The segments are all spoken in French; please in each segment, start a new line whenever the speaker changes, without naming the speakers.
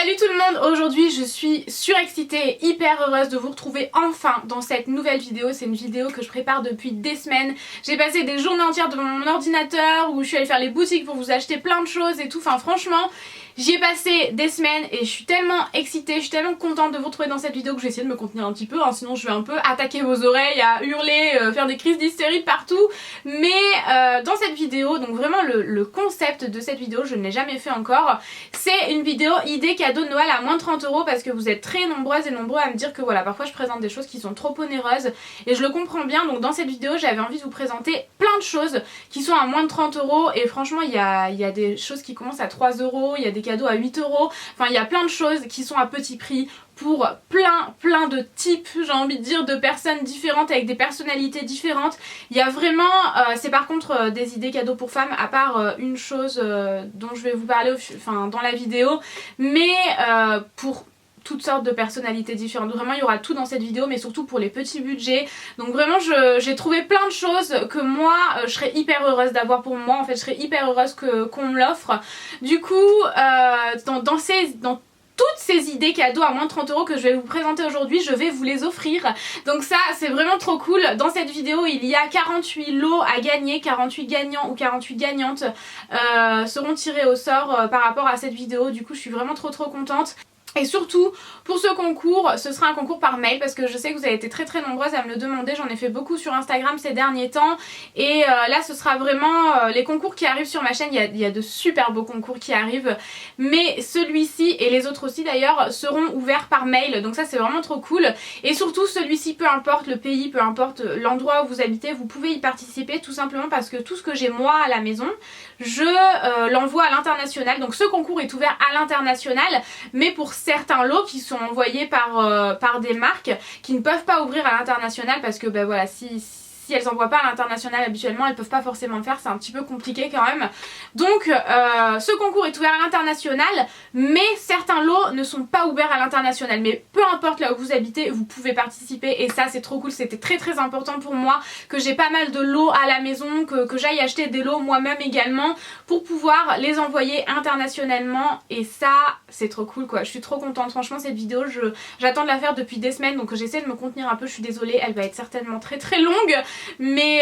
Salut tout le monde, aujourd'hui je suis surexcitée et hyper heureuse de vous retrouver enfin dans cette nouvelle vidéo. C'est une vidéo que je prépare depuis des semaines. J'ai passé des journées entières devant mon ordinateur où je suis allée faire les boutiques pour vous acheter plein de choses et tout. Enfin franchement, j'y ai passé des semaines et je suis tellement excitée, je suis tellement contente de vous retrouver dans cette vidéo que je vais essayer de me contenir un petit peu, hein, sinon je vais un peu attaquer vos oreilles, à hurler, faire des crises d'hystérie partout. Mais dans cette vidéo, donc vraiment le concept de cette vidéo, je ne l'ai jamais fait encore, c'est une vidéo idée cadeau de Noël à moins de 30 € parce que vous êtes très nombreuses et nombreux à me dire que voilà, parfois je présente des choses qui sont trop onéreuses et je le comprends bien. Donc dans cette vidéo j'avais envie de vous présenter plein de choses qui sont à moins de 30 € et franchement il y a des choses qui commencent à 3 €, il y a des cadeaux à 8 €, enfin il y a plein de choses qui sont à petit prix pour plein de types, j'ai envie de dire, de personnes différentes avec des personnalités différentes. Il y a vraiment, c'est par contre des idées cadeaux pour femmes, à part une chose dont je vais vous parler dans la vidéo, mais pour toutes sortes de personnalités différentes. Vraiment il y aura tout dans cette vidéo, mais surtout pour les petits budgets. Donc vraiment j'ai trouvé plein de choses que moi je serais hyper heureuse d'avoir pour moi. En fait je serais hyper heureuse qu'on me l'offre. Du coup dans toutes ces idées cadeaux à moins de 30 € que je vais vous présenter aujourd'hui, je vais vous les offrir. Donc ça c'est vraiment trop cool. Dans cette vidéo il y a 48 lots à gagner, 48 gagnants ou 48 gagnantes seront tirés au sort par rapport à cette vidéo. Du coup je suis vraiment trop contente. Et surtout pour ce concours, ce sera un concours par mail parce que je sais que vous avez été très nombreuses à me le demander. J'en ai fait beaucoup sur Instagram ces derniers temps et là ce sera vraiment les concours qui arrivent sur ma chaîne. Il y a de super beaux concours qui arrivent, mais celui-ci et les autres aussi d'ailleurs seront ouverts par mail, donc ça c'est vraiment trop cool. Et surtout celui-ci, peu importe le pays, peu importe l'endroit où vous habitez, vous pouvez y participer tout simplement parce que tout ce que j'ai moi à la maison, je l'envoie à l'international. Donc ce concours est ouvert à l'international, mais pour certains lots qui sont envoyés par des marques qui ne peuvent pas ouvrir à l'international parce que ben voilà, si elles envoient pas à l'international habituellement, elles peuvent pas forcément le faire, c'est un petit peu compliqué quand même. Donc ce concours est ouvert à l'international, mais certains lots ne sont pas ouverts à l'international. Mais peu importe là où vous habitez, vous pouvez participer et ça c'est trop cool. C'était très important pour moi que j'ai pas mal de lots à la maison, que j'aille acheter des lots moi-même également pour pouvoir les envoyer internationalement et ça c'est trop cool quoi. Je suis trop contente, franchement cette vidéo j'attends de la faire depuis des semaines, donc j'essaie de me contenir un peu, je suis désolée, elle va être certainement très longue. Mais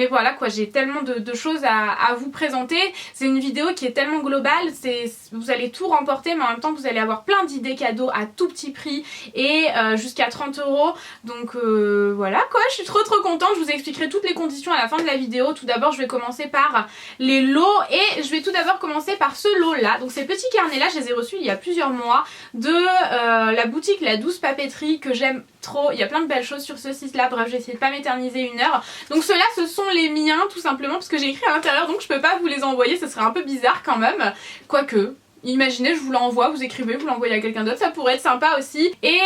voilà quoi, j'ai tellement de choses à vous présenter. C'est une vidéo qui est tellement globale, vous allez tout remporter mais en même temps vous allez avoir plein d'idées cadeaux à tout petit prix et jusqu'à 30 €. Donc voilà quoi, je suis trop contente. Je vous expliquerai toutes les conditions à la fin de la vidéo. Tout d'abord je vais commencer par les lots et je vais tout d'abord commencer par ce lot là. Donc ces petits carnets là je les ai reçus il y a plusieurs mois de la boutique La Douce Papeterie que j'aime trop. Il y a plein de belles choses sur ce site là, bref j'ai essayé de pas m'éterniser une heure. Donc ceux-là ce sont les miens tout simplement parce que j'ai écrit à l'intérieur, donc je peux pas vous les envoyer, ce serait un peu bizarre quand même, quoique imaginez je vous l'envoie, vous écrivez, vous l'envoyez à quelqu'un d'autre, ça pourrait être sympa aussi. Et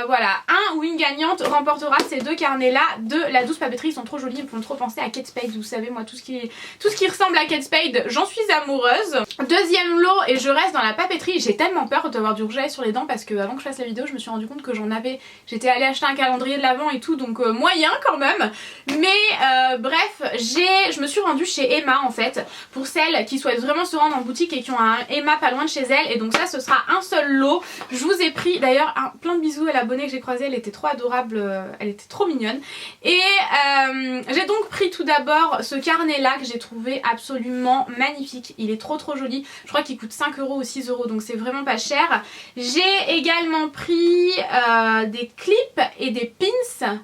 voilà, un ou une gagnante remportera ces deux carnets là de La Douce Papeterie. Ils sont trop jolis, ils me font trop penser à Kate Spade. Vous savez moi tout ce qui ressemble à Kate Spade, j'en suis amoureuse. Deuxième lot, et je reste dans la papeterie. J'ai tellement peur d'avoir du rouge à lèvres sur les dents parce que avant que je fasse la vidéo je me suis rendu compte que j'en avais. J'étais allée acheter un calendrier de l'avent et tout, donc moyen quand même. Mais bref, je me suis rendue chez Emma en fait, pour celles qui souhaitent vraiment se rendre en boutique et qui ont un Emma pas loin de chez elle. Et donc ça ce sera un seul lot. Je vous ai pris d'ailleurs plein de bisous à l'abonnée que j'ai croisée, elle était trop adorable, elle était trop mignonne. Et j'ai donc pris tout d'abord ce carnet là que j'ai trouvé absolument magnifique. Il est trop joli, je crois qu'il coûte 5 € ou 6 € donc c'est vraiment pas cher. J'ai également pris des clips et des pins.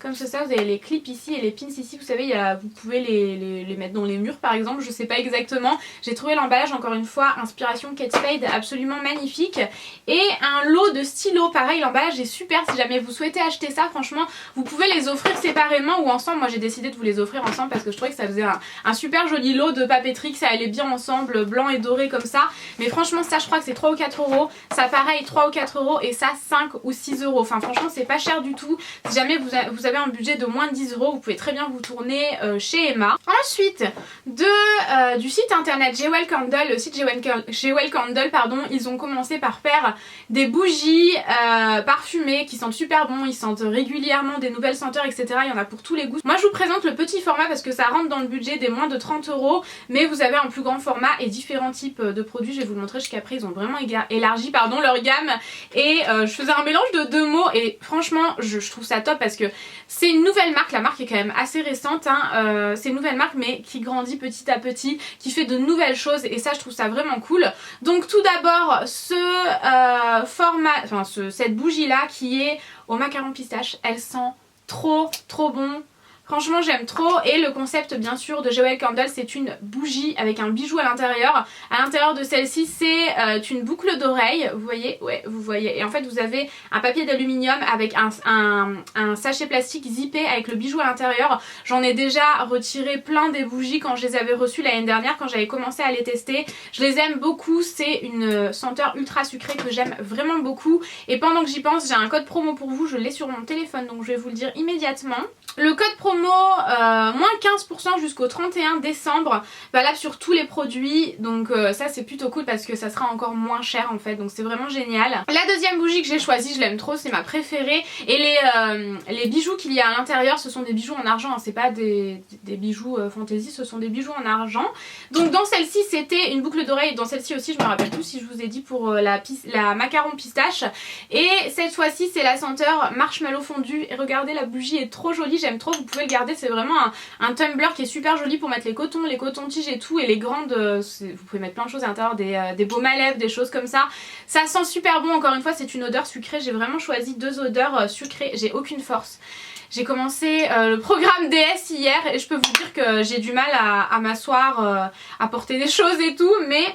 Comme ça, vous avez les clips ici et les pins ici, vous savez, vous pouvez les mettre dans les murs par exemple, je sais pas exactement. J'ai trouvé l'emballage encore une fois, inspiration Kate Spade, absolument magnifique. Et un lot de stylos, pareil, l'emballage est super, si jamais vous souhaitez acheter ça, franchement, vous pouvez les offrir séparément ou ensemble. Moi j'ai décidé de vous les offrir ensemble parce que je trouvais que ça faisait un super joli lot de papeterie, que ça allait bien ensemble, blanc et doré comme ça. Mais franchement ça je crois que c'est 3 ou 4 €, ça pareil 3 ou 4 € et ça 5 ou 6 €. Enfin franchement c'est pas cher du tout. Si jamais vous avez un budget de moins de 10 €, vous pouvez très bien vous tourner chez Emma. Ensuite, du site internet Jewel Candle, le site Jewel Candle, pardon, ils ont commencé par faire des bougies parfumées qui sentent super bon, ils sentent régulièrement des nouvelles senteurs, etc. Il y en a pour tous les goûts. Moi je vous présente le petit format parce que ça rentre dans le budget des moins de 30 €, mais vous avez un plus grand format et différents types de produits. Je vais vous le montrer jusqu'après, ils ont vraiment élargi leur gamme, et je faisais un mélange de deux mots et franchement je trouve ça top parce que c'est une nouvelle marque, la marque est quand même assez récente, hein. C'est une nouvelle marque mais qui grandit petit à petit, qui fait de nouvelles choses, et ça je trouve ça vraiment cool. Donc tout d'abord cette bougie là qui est au macaron pistache, elle sent trop bon. Franchement j'aime trop, et le concept bien sûr de Jewel Candle, c'est une bougie avec un bijou à l'intérieur. À l'intérieur de celle-ci c'est une boucle d'oreille, vous voyez, ouais vous voyez, et en fait vous avez un papier d'aluminium avec un sachet plastique zippé avec le bijou à l'intérieur. J'en ai déjà retiré plein des bougies quand je les avais reçues l'année dernière, quand j'avais commencé à les tester. Je les aime beaucoup, c'est une senteur ultra sucrée que j'aime vraiment beaucoup, et pendant que j'y pense j'ai un code promo pour vous, je l'ai sur mon téléphone donc je vais vous le dire immédiatement. Le code promo moins 15% jusqu'au 31 décembre, valable sur tous les produits, donc ça c'est plutôt cool parce que ça sera encore moins cher en fait, donc c'est vraiment génial. La deuxième bougie que j'ai choisie, je l'aime trop, c'est ma préférée, et les bijoux qu'il y a à l'intérieur ce sont des bijoux en argent, hein, c'est pas des bijoux fantaisie, ce sont des bijoux en argent. Donc dans celle-ci c'était une boucle d'oreille, dans celle-ci aussi je me rappelle plus si je vous ai dit pour la macaron pistache, et cette fois-ci c'est la senteur marshmallow fondu, et regardez la bougie est trop jolie, j'aime trop, vous pouvez le garder, c'est vraiment un tumbler qui est super joli pour mettre les cotons-tiges et tout, et les grandes, vous pouvez mettre plein de choses à l'intérieur, des baumes à lèvres, des choses comme ça. Ça sent super bon, encore une fois c'est une odeur sucrée, j'ai vraiment choisi deux odeurs sucrées, j'ai aucune force. J'ai commencé le programme DS hier et je peux vous dire que j'ai du mal à m'asseoir, à porter des choses et tout, mais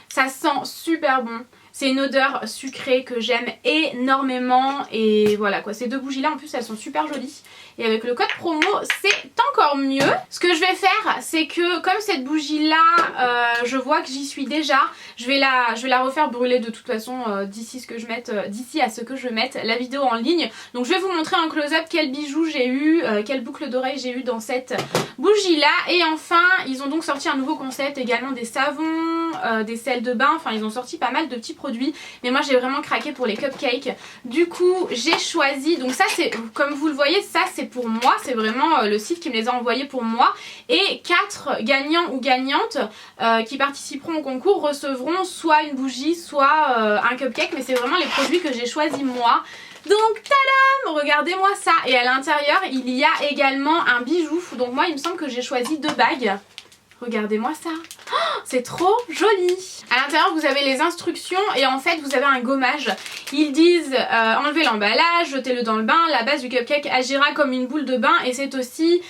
ça sent super bon. C'est une odeur sucrée que j'aime énormément, et voilà quoi, ces deux bougies là en plus elles sont super jolies, et avec le code promo c'est encore mieux. Ce que je vais faire c'est que comme cette bougie là je vois que j'y suis déjà, je vais la refaire brûler de toute façon d'ici à ce que je mette la vidéo en ligne. Donc je vais vous montrer en close-up quel bijou j'ai eu, quelle boucle d'oreille j'ai eu dans cette bougie là. Et enfin ils ont donc sorti un nouveau concept, également des savons, des sels de bain, enfin ils ont sorti pas mal de petits produits, mais moi j'ai vraiment craqué pour les cupcakes. Du coup j'ai choisi, donc ça c'est, comme vous le voyez, ça c'est pour moi, c'est vraiment le site qui me les a envoyés pour moi, et 4 gagnants ou gagnantes qui participeront au concours recevront soit une bougie, soit un cupcake, mais c'est vraiment les produits que j'ai choisis moi. Donc tadam, regardez-moi ça, et à l'intérieur il y a également un bijou, donc moi il me semble que j'ai choisi 2 bagues. Regardez-moi ça, oh, c'est trop joli. À l'intérieur vous avez les instructions, et en fait vous avez un gommage. Ils disent enlevez l'emballage, jetez-le dans le bain, la base du cupcake agira comme une boule de bain, et c'est aussi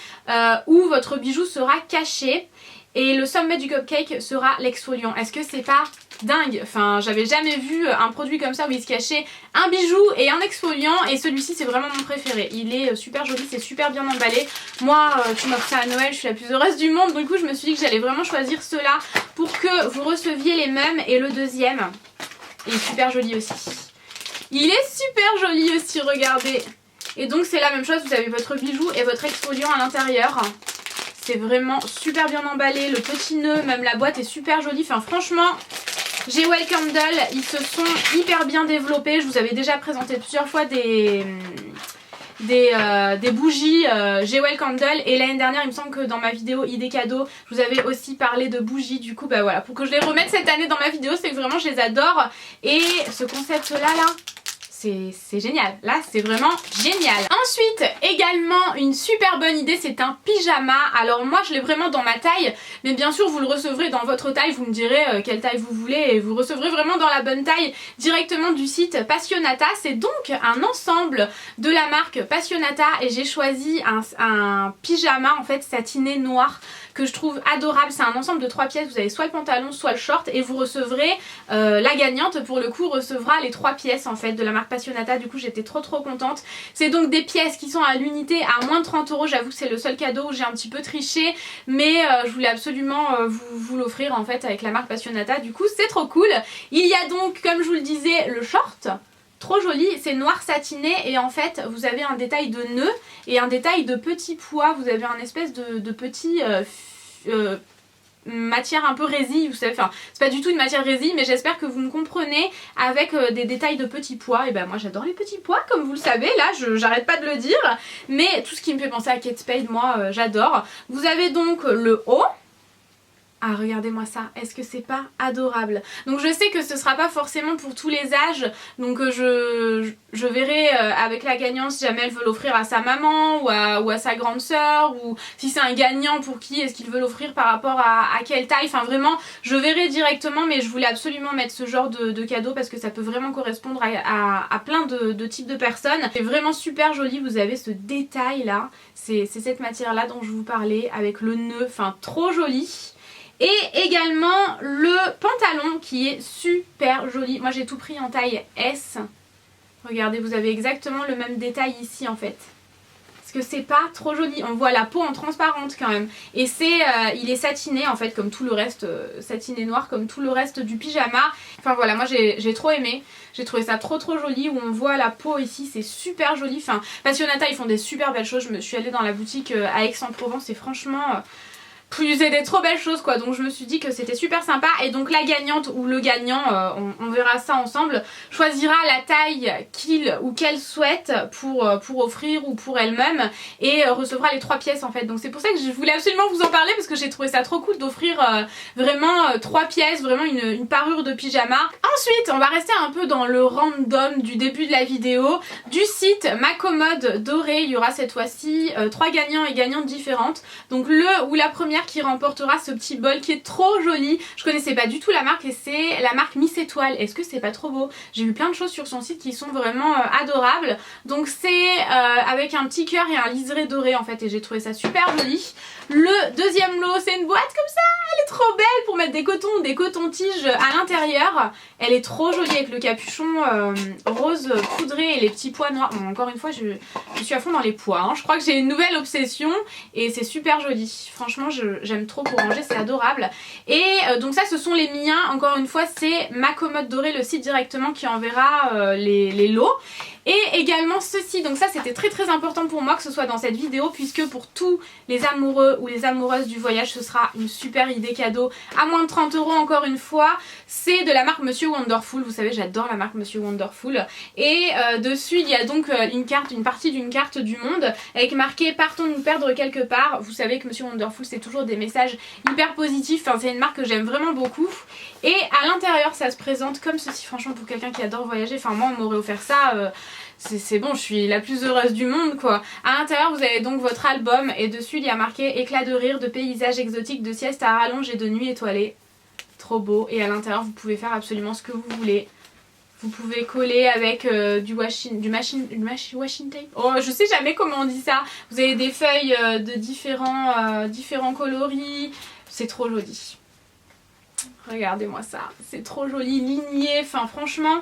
où votre bijou sera caché. Et le sommet du cupcake sera l'exfoliant. Est-ce que c'est pas dingue? Enfin j'avais jamais vu un produit comme ça où il se cachait un bijou et un exfoliant, et celui-ci c'est vraiment mon préféré. Il est super joli, c'est super bien emballé. Moi tu m'offres ça à Noël, je suis la plus heureuse du monde, du coup je me suis dit que j'allais vraiment choisir ceux-là pour que vous receviez les mêmes. Et le deuxième est super joli aussi. Il est super joli aussi, regardez. Et donc c'est la même chose, vous avez votre bijou et votre exfoliant à l'intérieur. C'est vraiment super bien emballé, le petit nœud, même la boîte est super jolie. Enfin franchement, Jewel Candle, ils se sont hyper bien développés. Je vous avais déjà présenté plusieurs fois des bougies Jewel Candle, et l'année dernière il me semble que dans ma vidéo idée cadeau je vous avais aussi parlé de bougies. Du coup bah voilà, pour que je les remette cette année dans ma vidéo, c'est que vraiment je les adore, et ce concept là c'est génial, là c'est vraiment génial. Ensuite également une super bonne idée, c'est un pyjama. Alors moi je l'ai vraiment dans ma taille, mais bien sûr vous le recevrez dans votre taille, vous me direz quelle taille vous voulez, et vous recevrez vraiment dans la bonne taille directement du site Passionata. C'est donc un ensemble de la marque Passionata, et j'ai choisi un pyjama en fait satiné noir que je trouve adorable. C'est un ensemble de 3 pièces, vous avez soit le pantalon soit le short, et vous recevrez, la gagnante pour le coup recevra les 3 pièces en fait de la marque Passionata. Du coup j'étais trop contente. C'est donc des pièces qui sont à l'unité à moins de 30 €. J'avoue que c'est le seul cadeau où j'ai un petit peu triché, mais je voulais absolument vous l'offrir en fait avec la marque Passionata. Du coup c'est trop cool. Il y a donc, comme je vous le disais, le short, trop joli, c'est noir satiné et en fait vous avez un détail de nœud et un détail de petits pois, vous avez un espèce de petit matière un peu résille, vous savez, enfin c'est pas du tout une matière résille mais j'espère que vous me comprenez avec des détails de petits pois. Et ben moi j'adore les petits pois comme vous le savez, là j'arrête pas de le dire, mais tout ce qui me fait penser à Kate Spade moi j'adore. Vous avez donc le haut. Ah regardez-moi ça, est-ce que c'est pas adorable? Donc je sais que ce sera pas forcément pour tous les âges, donc je verrai avec la gagnante si jamais elle veut l'offrir à sa maman ou à sa grande sœur, ou si c'est un gagnant pour qui est-ce qu'il veut l'offrir par rapport à quelle taille, enfin vraiment je verrai directement, mais je voulais absolument mettre ce genre de cadeau parce que ça peut vraiment correspondre à plein de types de personnes. C'est vraiment super joli, vous avez ce détail là, c'est cette matière là dont je vous parlais avec le nœud, enfin trop joli. Et également le pantalon qui est super joli. Moi j'ai tout pris en taille S. Regardez, vous avez exactement le même détail ici en fait. Parce que c'est pas trop joli. On voit la peau en transparente quand même. Et il est satiné en fait comme tout le reste, satiné noir comme tout le reste du pyjama. Enfin voilà, moi j'ai trop aimé. J'ai trouvé ça trop joli où on voit la peau ici, c'est super joli. Enfin, Passionnata ils font des super belles choses. Je me suis allée dans la boutique à Aix-en-Provence et franchement... Ils faisaient des trop belles choses quoi, donc je me suis dit que c'était super sympa. Et donc la gagnante ou le gagnant, on verra ça ensemble, choisira la taille qu'il ou qu'elle souhaite pour offrir ou pour elle-même et recevra les 3 pièces en fait. Donc c'est pour ça que je voulais absolument vous en parler parce que j'ai trouvé ça trop cool d'offrir vraiment 3 pièces, vraiment une parure de pyjama. Ensuite on va rester un peu dans le random du début de la vidéo. Du site Ma Commode Dorée, il y aura cette fois-ci 3 gagnants et gagnantes différentes. Donc le ou la première qui remportera ce petit bol qui est trop joli. Je connaissais pas du tout la marque et c'est la marque Miss Étoile. Est-ce que c'est pas trop beau? J'ai vu plein de choses sur son site qui sont vraiment adorables. Donc c'est avec un petit cœur et un liseré doré en fait et j'ai trouvé ça super joli. Le deuxième lot c'est une boîte comme ça, elle est trop belle pour mettre des cotons-tiges à l'intérieur. Elle est trop jolie avec le capuchon rose poudré et les petits pois noirs. Bon, encore une fois je suis à fond dans les pois, hein. Je crois que j'ai une nouvelle obsession et c'est super joli. Franchement j'aime trop pour ranger, c'est adorable. Et donc ça ce sont les miens, encore une fois c'est Ma Commode Dorée, le site directement qui enverra les lots. Et également ceci, donc ça c'était très important pour moi que ce soit dans cette vidéo puisque pour tous les amoureux ou les amoureuses du voyage ce sera une super idée cadeau à moins de 30 € encore une fois. C'est de la marque Monsieur Wonderful, vous savez j'adore la marque Monsieur Wonderful. Et dessus il y a donc une partie d'une carte du monde avec marqué partons nous perdre quelque part. Vous savez que Monsieur Wonderful c'est toujours des messages hyper positifs, enfin, c'est une marque que j'aime vraiment beaucoup. Et à l'intérieur ça se présente comme ceci, franchement pour quelqu'un qui adore voyager, enfin moi on m'aurait offert ça... c'est bon, je suis la plus heureuse du monde quoi. À l'intérieur vous avez donc votre album et dessus il y a marqué éclat de rire, de paysages exotiques, de sieste à rallonge et de nuit étoilée. Trop beau. Et à l'intérieur vous pouvez faire absolument ce que vous voulez. Vous pouvez coller avec du machine tape. Oh je sais jamais comment on dit ça. Vous avez des feuilles de différents coloris. C'est trop joli. Regardez-moi ça. C'est trop joli, ligné. Enfin franchement...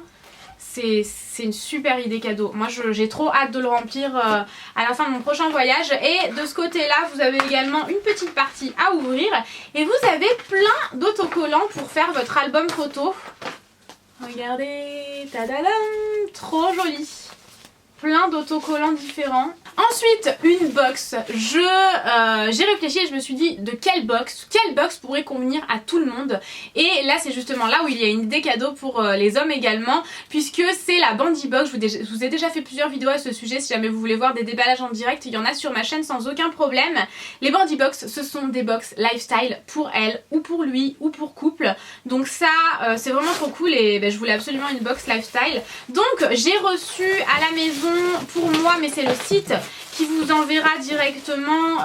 C'est une super idée cadeau. Moi j'ai trop hâte de le remplir à la fin de mon prochain voyage. Et de ce côté là vous avez également une petite partie à ouvrir. Et vous avez plein d'autocollants pour faire votre album photo. Regardez, tadadam, trop joli. Plein d'autocollants différents. Ensuite une box, j'ai réfléchi et je me suis dit de quelle box pourrait convenir à tout le monde. Et là c'est justement là où il y a une idée cadeau pour les hommes également, puisque c'est la Bandy Box. Je vous ai déjà fait plusieurs vidéos à ce sujet, si jamais vous voulez voir des déballages en direct, il y en a sur ma chaîne sans aucun problème. Les Bandy Box ce sont des box lifestyle pour elle ou pour lui ou pour couple, donc ça c'est vraiment trop cool et je voulais absolument une box lifestyle. Donc j'ai reçu à la maison pour moi, mais c'est le site qui vous enverra directement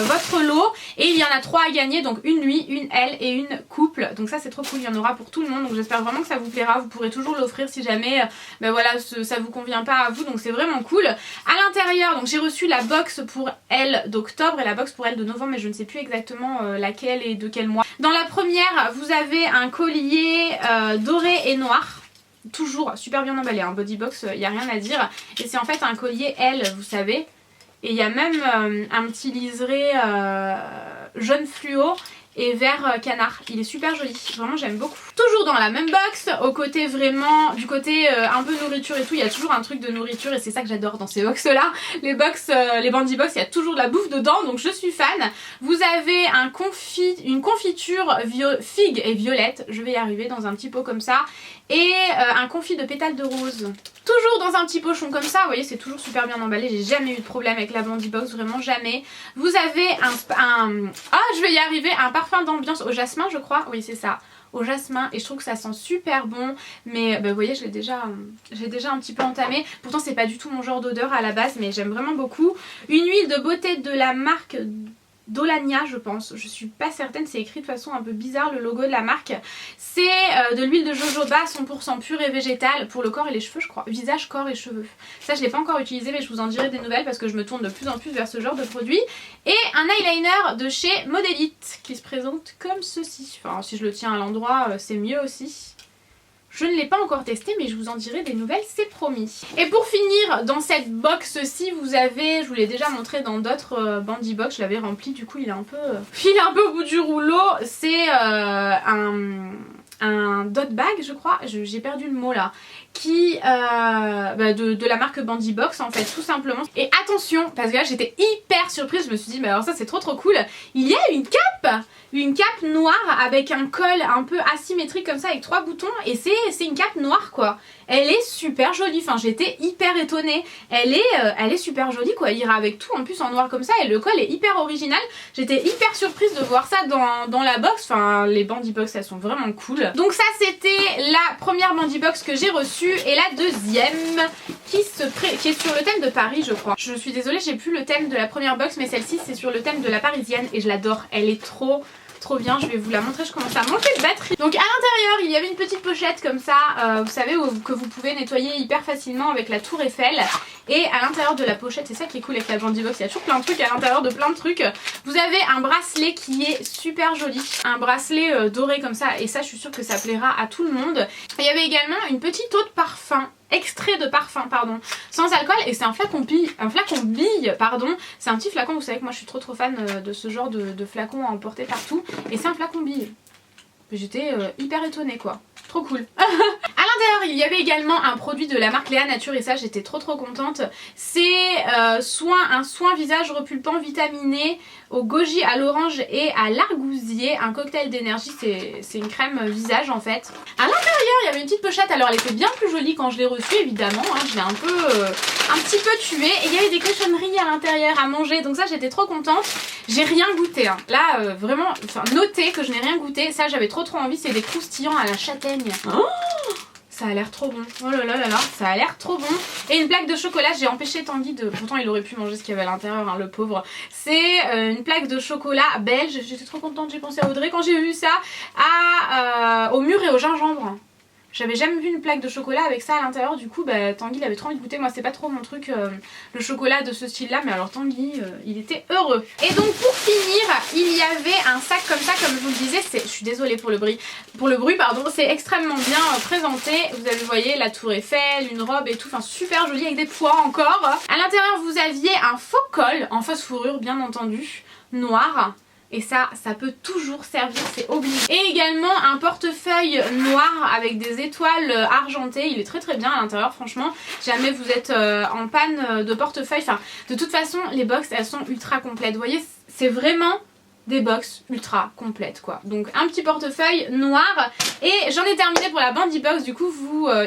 votre lot et il y en a 3 à gagner, donc une lui, une elle et une couple. Donc ça c'est trop cool, il y en aura pour tout le monde, donc j'espère vraiment que ça vous plaira. Vous pourrez toujours l'offrir si jamais voilà, ça vous convient pas à vous, donc c'est vraiment cool. À l'intérieur donc j'ai reçu la box pour elle d'octobre et la box pour elle de novembre, mais je ne sais plus exactement laquelle et de quel mois. Dans la première vous avez un collier doré et noir. Toujours super bien emballé, hein. Body box, il n'y a rien à dire. Et c'est en fait un collier L, vous savez. Et il y a même un petit liseré jaune fluo. et vert canard. Il est super joli, vraiment j'aime beaucoup. Toujours dans la même box, au côté vraiment, du côté un peu nourriture et tout, il y a toujours un truc de nourriture et c'est ça que j'adore dans ces box là. Les box, les Bandy Box, il y a toujours de la bouffe dedans, donc je suis fan. Vous avez une confiture figue et violette, je vais y arriver, dans un petit pot comme ça, et un confit de pétales de rose. Toujours dans un petit pochon comme ça, vous voyez c'est toujours super bien emballé, j'ai jamais eu de problème avec la Bandy Box, vraiment jamais. Vous avez je vais y arriver, un parfum d'ambiance au jasmin je crois, oui c'est ça, au jasmin, et je trouve que ça sent super bon, mais vous voyez j'ai déjà un petit peu entamé, pourtant c'est pas du tout mon genre d'odeur à la base mais j'aime vraiment beaucoup. Une huile de beauté de la marque Dolania je pense, je suis pas certaine, c'est écrit de façon un peu bizarre le logo de la marque. C'est de l'huile de jojoba 100% pure et végétale pour le corps et les cheveux je crois, visage, corps et cheveux. Ça je l'ai pas encore utilisé mais je vous en dirai des nouvelles parce que je me tourne de plus en plus vers ce genre de produit. Et un eyeliner de chez Modelite qui se présente comme ceci, enfin si je le tiens à l'endroit c'est mieux aussi. Je ne l'ai pas encore testé mais je vous en dirai des nouvelles, c'est promis. Et pour finir, dans cette box-ci, vous avez, je vous l'ai déjà montré dans d'autres Bandy Box, je l'avais rempli, du coup il est un peu au bout du rouleau. C'est un dot bag je crois, j'ai perdu le mot là, qui de la marque Bandy Box en fait tout simplement. Et attention parce que là j'étais hyper surprise, je me suis dit mais alors ça c'est trop cool, il y a une cape noire avec un col un peu asymétrique comme ça avec 3 boutons et c'est une cape noire quoi. Elle est super jolie, enfin j'étais hyper étonnée, elle est super jolie quoi, elle ira avec tout en plus en noir comme ça et le col est hyper original. J'étais hyper surprise de voir ça dans la box, enfin les Bandy Box elles sont vraiment cool. Donc ça c'était la première Bandy Box que j'ai reçue et la deuxième qui est sur le thème de Paris je crois. Je suis désolée j'ai plus le thème de la première box mais celle-ci c'est sur le thème de la parisienne et je l'adore, elle est trop bien, je vais vous la montrer, je commence à manquer de batterie. Donc à l'intérieur il y avait une petite pochette comme ça, vous savez que vous pouvez nettoyer hyper facilement avec la tour Eiffel. Et à l'intérieur de la pochette, c'est ça qui est cool avec la Bandy Box, il y a toujours plein de trucs à l'intérieur de plein de trucs. Vous avez un bracelet qui est super joli, un bracelet doré comme ça et ça je suis sûre que ça plaira à tout le monde. Il y avait également une petite eau de parfum, extrait de parfum pardon, sans alcool et c'est un flacon bille pardon, c'est un petit flacon, vous savez que moi je suis trop fan de ce genre de flacon à emporter partout et c'est un flacon bille. J'étais hyper étonnée quoi, trop cool. À l'intérieur il y avait également un produit de la marque Léa Nature et ça j'étais trop contente. C'est un soin visage repulpant vitaminé au goji, à l'orange et à l'argousier, un cocktail d'énergie, c'est une crème visage en fait. À l'intérieur il y avait une petite pochette, alors elle était bien plus jolie quand je l'ai reçue évidemment, hein, je l'ai un petit peu tuée et il y avait des cochonneries à l'intérieur à manger donc ça j'étais trop contente. J'ai rien goûté hein. Là vraiment, notez que je n'ai rien goûté, ça j'avais trop envie, c'est des croustillants à la châtaigne. Oh, ça a l'air trop bon, oh là là là là, ça a l'air trop bon. Et une plaque de chocolat, j'ai empêché Tanguy de... Pourtant il aurait pu manger ce qu'il y avait à l'intérieur, hein, le pauvre. C'est une plaque de chocolat belge, j'étais trop contente, j'ai pensé à Audrey quand j'ai vu ça, au mûr et au gingembre. J'avais jamais vu une plaque de chocolat avec ça à l'intérieur, du coup Tanguy il avait trop envie de goûter, moi c'est pas trop mon truc le chocolat de ce style là, mais alors Tanguy il était heureux. Et donc pour finir il y avait un sac comme ça, comme je vous le disais, je suis désolée pour le bruit pardon, c'est extrêmement bien présenté, vous avez, vous voyez la tour Eiffel, une robe et tout, enfin super joli avec des pois encore. À l'intérieur vous aviez un faux col en fausse fourrure bien entendu, noir. Et ça peut toujours servir, c'est obligé. Et également un portefeuille noir avec des étoiles argentées. Il est très bien à l'intérieur franchement. Jamais vous êtes en panne de portefeuille. Enfin, de toute façon, les box elles sont ultra complètes. Vous voyez, c'est vraiment des box ultra complètes quoi. Donc un petit portefeuille noir. Et j'en ai terminé pour la Bandy Box. Du coup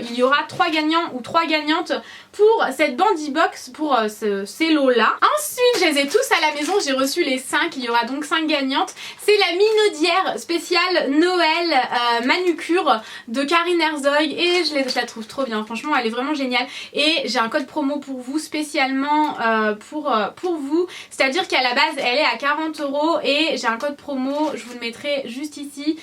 il y aura 3 gagnants ou 3 gagnantes pour cette Bandy Box, pour ces lots là. Ensuite je les ai tous à la maison, j'ai reçu les 5, il y aura donc 5 gagnantes. C'est la minaudière spéciale Noël manucure de Karine Herzog et je la trouve trop bien, franchement elle est vraiment géniale. Et j'ai un code promo pour vous spécialement pour vous, c'est à dire qu'à la base elle est à 40 € et j'ai un code promo, je vous le mettrai juste ici,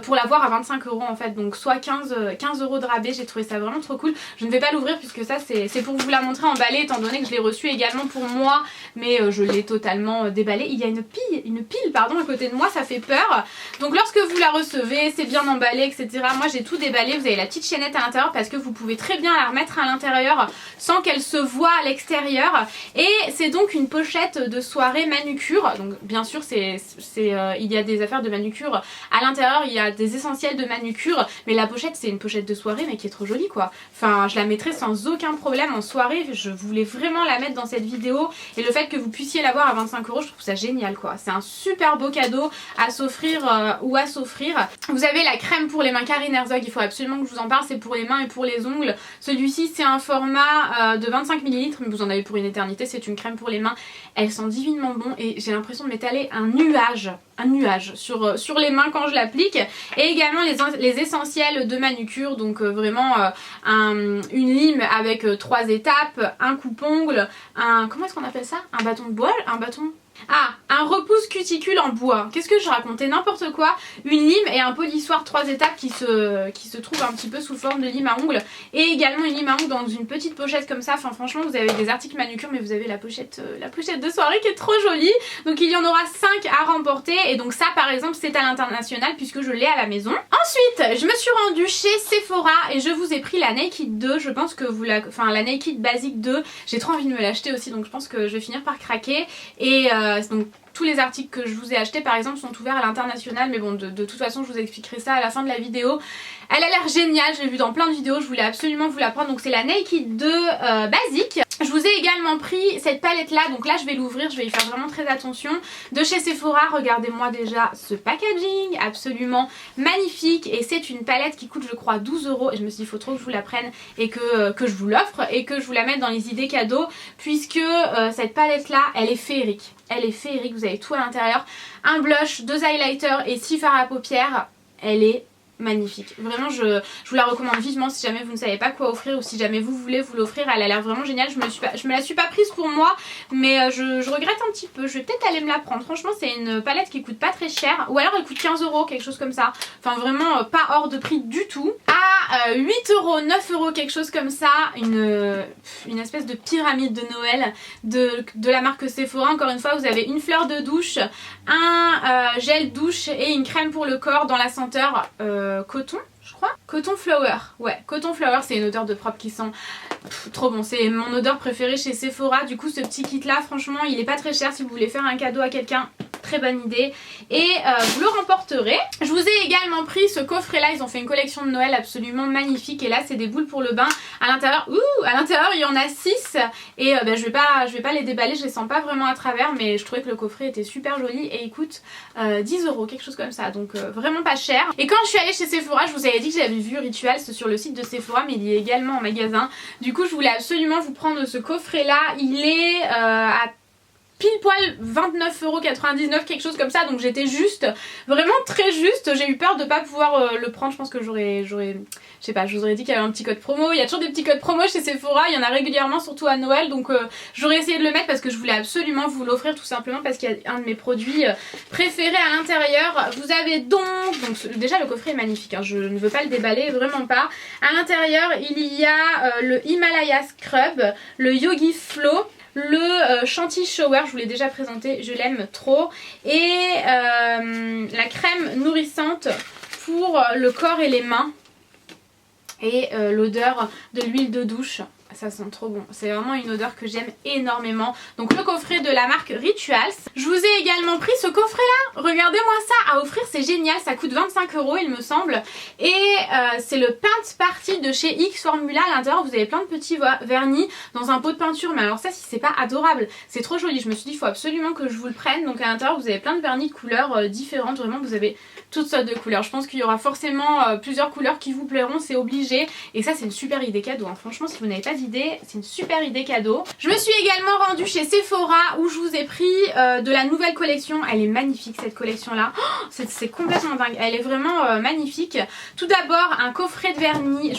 pour l'avoir à 25 € en fait, donc soit 15 € de rabais. J'ai trouvé ça vraiment trop cool. Je ne vais pas l'ouvrir puisque ça c'est pour vous la montrer emballée étant donné que je l'ai reçue également pour moi, mais je l'ai totalement déballée. Il y a une pile pardon, à côté de moi, ça fait peur. Donc lorsque vous la recevez, c'est bien emballé, etc. Moi j'ai tout déballé, vous avez la petite chaînette à l'intérieur parce que vous pouvez très bien la remettre à l'intérieur sans qu'elle se voit à l'extérieur. Et c'est donc une pochette de soirée manucure. Donc bien sûr il y a des affaires de manucure à l'intérieur, il y a des essentiels de manucure, mais la pochette c'est une pochette de soirée mais qui est trop jolie quoi. Enfin je la mettrai sans aucun problème en soirée, je voulais vraiment la mettre dans cette vidéo et le fait que vous puissiez l'avoir à 25 €, je trouve ça génial quoi. C'est un super beau cadeau à s'offrir ou à s'offrir. Vous avez la crème pour les mains Carine Herzog, il faut absolument que je vous en parle, c'est pour les mains et pour les ongles. Celui-ci c'est un format de 25 ml, mais vous en avez pour une éternité, c'est une crème pour les mains. Elle sent divinement bon et j'ai l'impression de m'étaler un nuage sur les mains quand je l'applique. Et également les essentiels de manucure, donc vraiment une lime avec 3 étapes, un coupe-ongle, comment est-ce qu'on appelle ça? Un bâton de bois? Un repousse cuticule en bois. Qu'est-ce que je racontais? N'importe quoi. Une lime et un polissoir 3 étapes qui se trouve un petit peu sous forme de lime à ongles. Et également une lime à ongles dans une petite pochette comme ça. Enfin franchement vous avez des articles manucure mais vous avez la pochette de soirée qui est trop jolie. Donc il y en aura 5 à remporter. Et donc ça par exemple c'est à l'international puisque je l'ai à la maison. Ensuite je me suis rendue chez Sephora et je vous ai pris la Naked 2. Je pense que la Naked Basic 2. J'ai trop envie de me l'acheter aussi donc je pense que je vais finir par craquer. Et donc tous les articles que je vous ai achetés par exemple sont ouverts à l'international, mais bon de toute façon je vous expliquerai ça à la fin de la vidéo. Elle a l'air géniale, je l'ai vue dans plein de vidéos, je voulais absolument vous la prendre. Donc c'est la Naked 2 basique. Je vous ai également pris cette palette là, donc là je vais l'ouvrir, je vais y faire vraiment très attention. De chez Sephora, regardez-moi déjà ce packaging absolument magnifique. Et c'est une palette qui coûte je crois 12 € et je me suis dit il faut trop que je vous la prenne et que je vous l'offre et que je vous la mette dans les idées cadeaux, puisque cette palette là elle est féerique. Elle est féerique, vous avez tout à l'intérieur. Un blush, 2 highlighters et 6 fards à paupières. Elle est magnifique. Vraiment je vous la recommande vivement si jamais vous ne savez pas quoi offrir ou si jamais vous voulez vous l'offrir. Elle a l'air vraiment géniale. Je me la suis pas prise pour moi mais je regrette un petit peu. Je vais peut-être aller me la prendre. Franchement c'est une palette qui coûte pas très cher. Ou alors elle coûte 15 €, quelque chose comme ça. Enfin vraiment pas hors de prix du tout. À 8 €, 9 €, quelque chose comme ça. Une espèce de pyramide de Noël de la marque Sephora. Encore une fois vous avez une fleur de douche, un gel douche et une crème pour le corps dans la senteur coton, je crois. Coton Flower. Ouais, Coton Flower, c'est une odeur de propre qui sent trop bon. C'est mon odeur préférée chez Sephora. Du coup, ce petit kit là, franchement, il est pas très cher si vous voulez faire un cadeau à quelqu'un. Très bonne idée. Et vous le remporterez. Je vous ai également pris ce coffret là. Ils ont fait une collection de Noël absolument magnifique. Et là, c'est des boules pour le bain. À l'intérieur, il y en a 6. Et je vais pas les déballer. Je les sens pas vraiment à travers. Mais je trouvais que le coffret était super joli. Et il coûte 10 €, quelque chose comme ça. Donc vraiment pas cher. Et quand je suis allée chez Sephora, je vous avais dit que j'avais vu Rituals sur le site de Sephora. Mais il y est également en magasin. Du coup, je voulais absolument vous prendre ce coffret là. Il est à pile poil 29,99 €, quelque chose comme ça. Donc j'étais juste, vraiment très juste. J'ai eu peur de pas pouvoir le prendre. Je pense que je sais pas, je vous aurais dit qu'il y avait un petit code promo. Il y a toujours des petits codes promo chez Sephora. Il y en a régulièrement, surtout à Noël. Donc j'aurais essayé de le mettre parce que je voulais absolument vous l'offrir, tout simplement parce qu'il y a un de mes produits préférés à l'intérieur. Vous avez donc déjà le coffret est magnifique, hein, je ne veux pas le déballer, vraiment pas. À l'intérieur il y a le Himalaya Scrub, le Yogi Flow, le Shanti Shower, je vous l'ai déjà présenté, je l'aime trop. Et la crème nourrissante pour le corps et les mains. Et l'odeur de l'huile de douche. Ça sent trop bon, c'est vraiment une odeur que j'aime énormément. Donc le coffret de la marque Rituals. Je vous ai également pris ce coffret là, regardez-moi ça, à offrir, c'est génial, ça coûte 25 € il me semble. Et c'est le Paint Party de chez X Formula. À l'intérieur vous avez plein de petits vernis dans un pot de peinture. Mais alors ça, si c'est pas adorable, c'est trop joli. Je me suis dit il faut absolument que je vous le prenne. Donc à l'intérieur vous avez plein de vernis de couleurs différentes. Vraiment vous avez toutes sortes de couleurs. Je pense qu'il y aura forcément plusieurs couleurs qui vous plairont, c'est obligé. Et ça c'est une super idée cadeau, hein. Franchement si vous n'avez pas d'idée, c'est une super idée cadeau. Je me suis également rendue chez Sephora où je vous ai pris de la nouvelle collection. Elle est magnifique cette collection là, oh, c'est complètement dingue, elle est vraiment magnifique. Tout d'abord un coffret de vernis,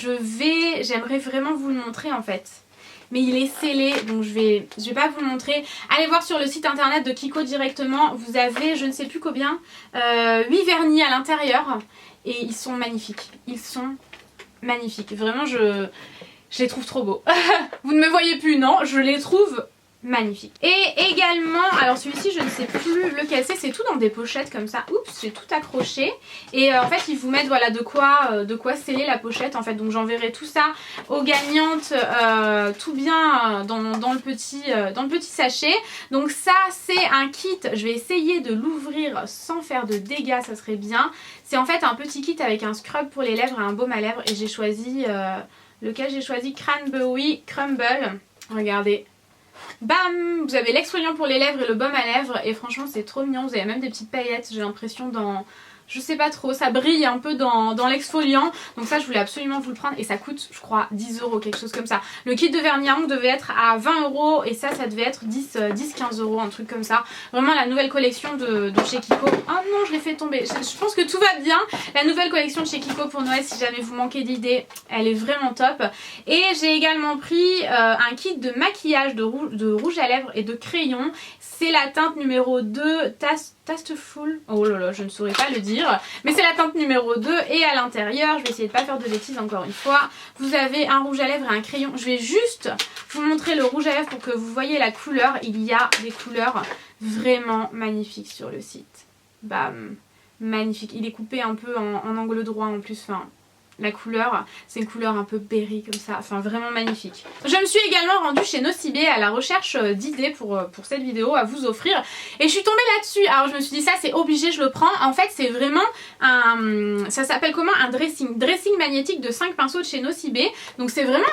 j'aimerais vraiment vous le montrer en fait. Mais il est scellé, donc je vais pas vous le montrer. Allez voir sur le site internet de Kiko directement. Vous avez, je ne sais plus combien, 8 vernis à l'intérieur. Et ils sont magnifiques. Ils sont magnifiques. Vraiment, Je les trouve trop beaux. Vous ne me voyez plus, non, je les trouve magnifique. Et également, alors celui-ci je ne sais plus lequel c'est tout dans des pochettes comme ça. Oups, j'ai tout accroché. Et en fait ils vous mettent voilà de quoi sceller la pochette en fait. Donc j'enverrai tout ça aux gagnantes tout bien dans le petit sachet. Donc ça c'est un kit, je vais essayer de l'ouvrir sans faire de dégâts, ça serait bien. C'est en fait un petit kit avec un scrub pour les lèvres et un baume à lèvres. Et j'ai choisi, lequel j'ai choisi, Cranberry Crumble. Regardez. Bam! Vous avez l'exfoliant pour les lèvres et le baume à lèvres et franchement c'est trop mignon, vous avez même des petites paillettes, j'ai l'impression dans... Je sais pas trop, ça brille un peu dans l'exfoliant. Donc ça je voulais absolument vous le prendre et ça coûte je crois 10 €, quelque chose comme ça. Le kit de vernis à ongles devait être à 20 € et ça devait être 10-15 €, un truc comme ça. Vraiment la nouvelle collection de chez Kiko. Oh non je l'ai fait tomber, je pense que tout va bien. La nouvelle collection de chez Kiko pour Noël, si jamais vous manquez d'idées, elle est vraiment top. Et j'ai également pris un kit de maquillage de rouge à lèvres et de crayon. C'est la teinte numéro 2 Tasteful. Oh là là, je ne saurais pas le dire. Mais c'est la teinte numéro 2 et à l'intérieur, je vais essayer de ne pas faire de bêtises encore une fois. Vous avez un rouge à lèvres et un crayon. Je vais juste vous montrer le rouge à lèvres pour que vous voyez la couleur. Il y a des couleurs vraiment magnifiques sur le site. Bam, magnifique. Il est coupé un peu en angle droit en plus. Enfin, la couleur, c'est une couleur un peu berry comme ça, enfin vraiment magnifique. Je me suis également rendue chez Nocibé à la recherche d'idées pour cette vidéo à vous offrir et je suis tombée là-dessus. Alors je me suis dit ça c'est obligé, je le prends. En fait c'est vraiment un, ça s'appelle comment, un dressing magnétique de 5 pinceaux de chez Nocibé. Donc c'est vraiment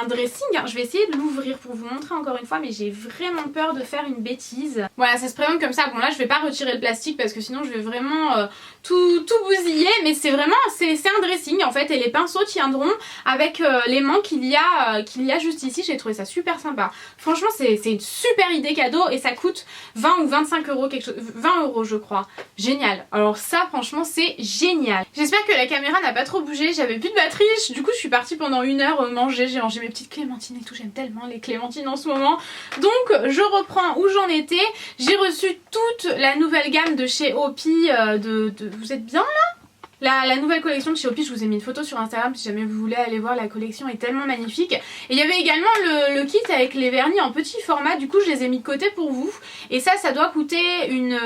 un dressing, je vais essayer de l'ouvrir pour vous montrer encore une fois mais j'ai vraiment peur de faire une bêtise. Voilà, ça se présente comme ça. Bon là je vais pas retirer le plastique parce que sinon je vais vraiment tout bousiller, mais c'est vraiment, c'est un dressing en fait. Et les pinceaux tiendront avec l'aimant qu'il y a juste ici. J'ai trouvé ça super sympa. Franchement c'est une super idée cadeau et ça coûte 20 ou 25 €, quelque chose, 20 € je crois. Génial. Alors ça franchement c'est génial. J'espère que la caméra n'a pas trop bougé. J'avais plus de batterie. Du coup je suis partie pendant 1 heure manger. J'ai mangé mes petites clémentines et tout. J'aime tellement les clémentines en ce moment. Donc je reprends où j'en étais. J'ai reçu toute la nouvelle gamme de chez Opi. Vous êtes bien là ? La nouvelle collection de chez Opi, je vous ai mis une photo sur Instagram si jamais vous voulez aller voir, la collection est tellement magnifique. Et il y avait également le kit avec les vernis en petit format, du coup je les ai mis de côté pour vous. Et ça doit coûter une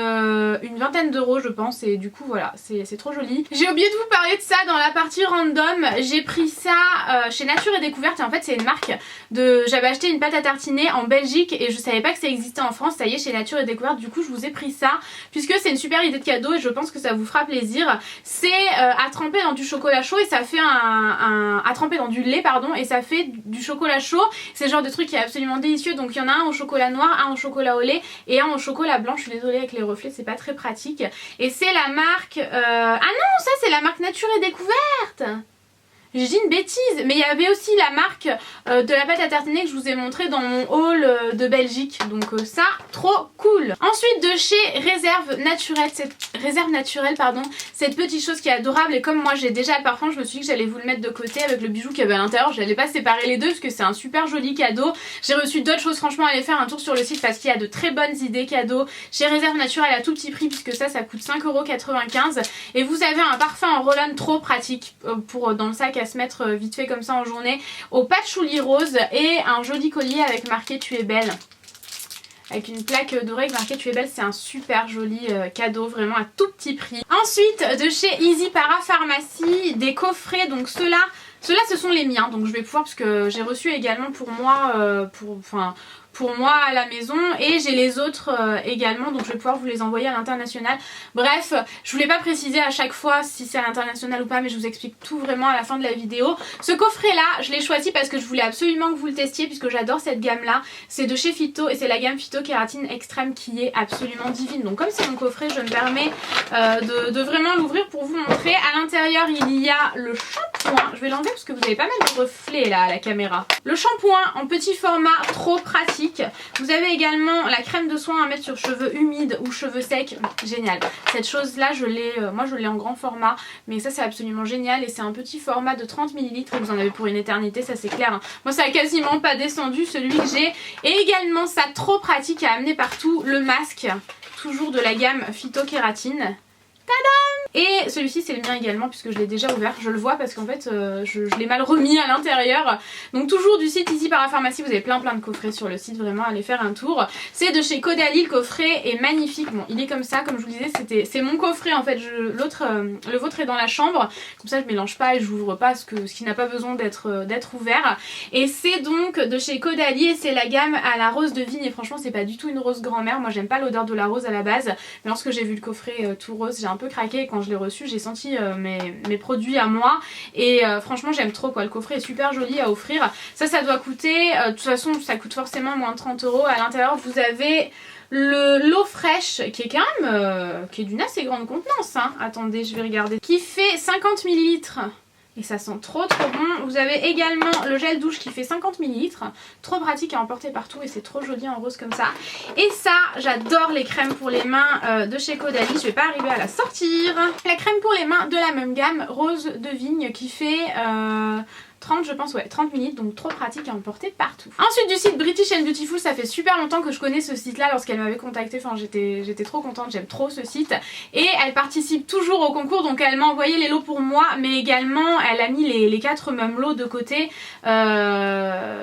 vingtaine d'euros je pense et du coup voilà, c'est trop joli. J'ai oublié de vous parler de ça dans la partie random, j'ai pris ça chez Nature et Découverte et en fait c'est une marque j'avais acheté une pâte à tartiner en Belgique et je savais pas que ça existait en France, ça y est chez Nature et Découverte, du coup je vous ai pris ça puisque c'est une super idée de cadeau et je pense que ça vous fera plaisir. C'est à tremper dans du chocolat chaud et ça fait à tremper dans du lait pardon et ça fait du chocolat chaud. C'est le genre de truc qui est absolument délicieux. Donc il y en a un au chocolat noir, un au chocolat au lait et un au chocolat blanc. Je suis désolée avec les reflets, c'est pas très pratique. Et c'est la marque ah non, ça c'est la marque Nature et Découverte. J'ai dit une bêtise, mais il y avait aussi la marque de la pâte à tartiner que je vous ai montré dans mon haul de Belgique. Donc ça, trop cool. Ensuite de chez Réserve Naturelle, cette petite chose qui est adorable. Et comme moi j'ai déjà le parfum, je me suis dit que j'allais vous le mettre de côté avec le bijou qu'il y avait à l'intérieur. Je n'allais pas séparer les deux parce que c'est un super joli cadeau. J'ai reçu d'autres choses, franchement allez faire un tour sur le site parce qu'il y a de très bonnes idées cadeaux. Chez Réserve Naturelle à tout petit prix puisque ça coûte 5,95 €. Et vous avez un parfum en roll-on trop pratique pour dans le sac à se mettre vite fait comme ça en journée, au patchouli rose et un joli collier avec marqué tu es belle, avec une plaque dorée avec marqué tu es belle. C'est un super joli cadeau vraiment à tout petit prix. Ensuite de chez Easy Parapharmacie des coffrets, donc ceux-là ce sont les miens, donc je vais pouvoir, parce que j'ai reçu également pour moi pour moi à la maison et j'ai les autres également, donc je vais pouvoir vous les envoyer à l'international. Bref, je voulais pas préciser à chaque fois si c'est à l'international ou pas, mais je vous explique tout vraiment à la fin de la vidéo. Ce coffret là, je l'ai choisi parce que je voulais absolument que vous le testiez puisque j'adore cette gamme là. C'est de chez Phyto et c'est la gamme Phyto Kératine Extrême qui est absolument divine. Donc comme c'est mon coffret, je me permets de vraiment l'ouvrir pour vous montrer. À l'intérieur il y a le shampoing, je vais l'enlever parce que vous avez pas mal de reflets là à la caméra. Le shampoing en petit format, trop pratique. Vous avez également la crème de soin à mettre sur cheveux humides ou cheveux secs, génial. Cette chose là moi je l'ai en grand format, mais ça c'est absolument génial et c'est un petit format de 30 ml et vous en avez pour une éternité, ça c'est clair. Moi ça a quasiment pas descendu celui que j'ai. Et également ça trop pratique à amener partout, le masque, toujours de la gamme Phyto Kératine. Tadam! Et celui-ci c'est le mien également puisque je l'ai déjà ouvert, je le vois parce qu'en fait je l'ai mal remis à l'intérieur. Donc toujours du site Easy Parapharmacie, vous avez plein de coffrets sur le site, vraiment allez faire un tour. C'est de chez Caudalie, le coffret est magnifique, bon il est comme ça comme je vous le disais, c'est mon coffret en fait, le vôtre est dans la chambre, comme ça je mélange pas et je n'ouvre pas ce qui n'a pas besoin d'être ouvert. Et c'est donc de chez Caudalie et c'est la gamme à la rose de vigne et franchement c'est pas du tout une rose grand-mère, moi j'aime pas l'odeur de la rose à la base, mais lorsque j'ai vu le coffret tout rose j'ai un peu craqué et quand je l'ai reçu j'ai senti mes produits à moi et franchement j'aime trop quoi, le coffret est super joli à offrir. Ça doit coûter, de toute façon ça coûte forcément moins de 30 €. À l'intérieur vous avez l'eau fraîche qui est quand même qui est d'une assez grande contenance hein. Attendez je vais regarder, qui fait 50 ml et ça sent trop bon. Vous avez également le gel douche qui fait 50 ml, trop pratique à emporter partout et c'est trop joli en rose comme ça. Et ça j'adore les crèmes pour les mains de chez Caudalie, je vais pas arriver à la sortir. La crème pour les mains de la même gamme, rose de vigne, qui fait 30 je pense, ouais 30 ml, donc trop pratique à emporter partout. Ensuite du site British and Beautiful, ça fait super longtemps que je connais ce site là lorsqu'elle m'avait contacté, enfin j'étais trop contente, j'aime trop ce site. Et elle participe toujours au concours, donc elle m'a envoyé les lots pour moi, mais également elle a mis les 4 mêmes lots de côté, elle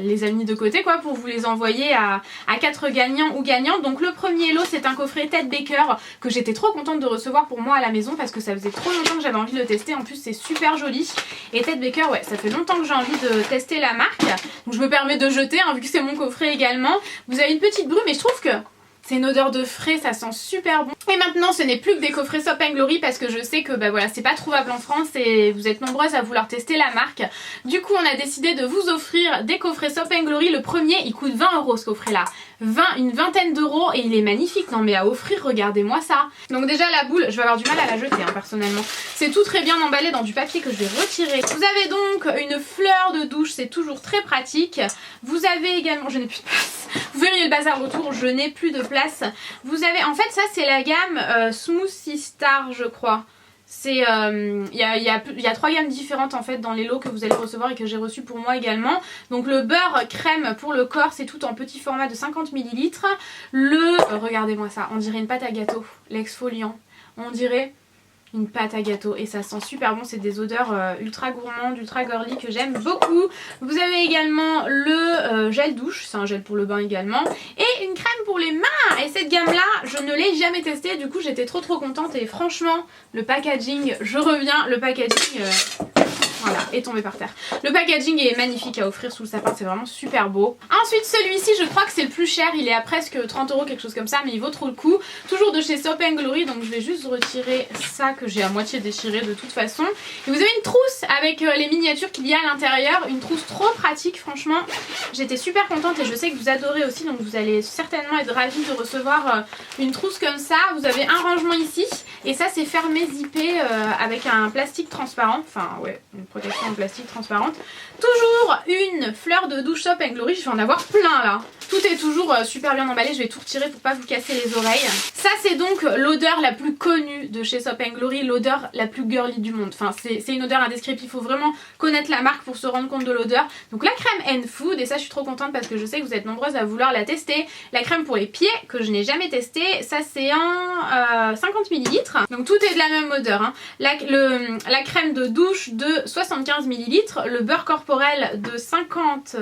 les a mis de côté quoi pour vous les envoyer à 4 gagnants ou gagnantes. Donc le premier lot c'est un coffret Ted Baker que j'étais trop contente de recevoir pour moi à la maison parce que ça faisait trop longtemps que j'avais envie de le tester, en plus c'est super joli. Et Ted Baker, ouais, ça fait longtemps que j'ai envie de tester la marque, donc je me permets de jeter hein, vu que c'est mon coffret également. Vous avez une petite brume mais je trouve que c'est une odeur de frais, ça sent super bon. Et maintenant ce n'est plus que des coffrets Soap & Glory parce que je sais que bah voilà, c'est pas trouvable en France et vous êtes nombreuses à vouloir tester la marque. Du coup on a décidé de vous offrir des coffrets Soap & Glory. Le premier il coûte 20 € ce coffret là. Une vingtaine d'euros et il est magnifique, non mais à offrir, regardez-moi ça. Donc déjà la boule, je vais avoir du mal à la jeter hein, personnellement. C'est tout très bien emballé dans du papier que je vais retirer. Vous avez donc une fleur de douche, c'est toujours très pratique. Vous avez également, je n'ai plus de place, vous verriez le bazar autour, je n'ai plus de place. Vous avez, en fait ça c'est la gamme Smoothie Star je crois. Il y a 3 gammes différentes en fait dans les lots que vous allez recevoir et que j'ai reçu pour moi également. Donc le beurre crème pour le corps, c'est tout en petit format de 50 ml. Regardez-moi ça, on dirait une pâte à gâteau, l'exfoliant, on dirait une pâte à gâteau et ça sent super bon, c'est des odeurs ultra gourmandes, ultra girly que j'aime beaucoup. Vous avez également le gel douche, c'est un gel pour le bain également, et une crème pour les mains. Et cette gamme là je ne l'ai jamais testée, du coup j'étais trop contente et franchement le packaging, je reviens, le packaging voilà, est tombé par terre. Le packaging est magnifique à offrir sous le sapin, c'est vraiment super beau. Ensuite celui-ci je crois que c'est le plus cher, il est à presque 30 € quelque chose comme ça, mais il vaut trop le coup. Toujours de chez Soap & Glory, donc je vais juste retirer ça que j'ai à moitié déchiré de toute façon. Et vous avez une trousse avec les miniatures qu'il y a à l'intérieur, une trousse trop pratique franchement. J'étais super contente et je sais que vous adorez aussi, donc vous allez certainement être ravis de recevoir une trousse comme ça. Vous avez un rangement ici et ça c'est fermé, zippé avec un plastique transparent, enfin ouais, une protection en plastique transparente. Toujours une fleur de douche Soap & Glory, je vais en avoir plein là. Tout est toujours super bien emballé, je vais tout retirer pour pas vous casser les oreilles. Ça c'est donc l'odeur la plus connue de chez Soap & Glory, l'odeur la plus girly du monde. Enfin c'est une odeur indescriptible, il faut vraiment connaître la marque pour se rendre compte de l'odeur. Donc la crème N-Food, et ça je suis trop contente parce que je sais que vous êtes nombreuses à vouloir la tester. La crème pour les pieds que je n'ai jamais testée, ça c'est en 50 ml. Donc tout est de la même odeur hein. La crème de douche de 75 ml, le beurre corporel de 50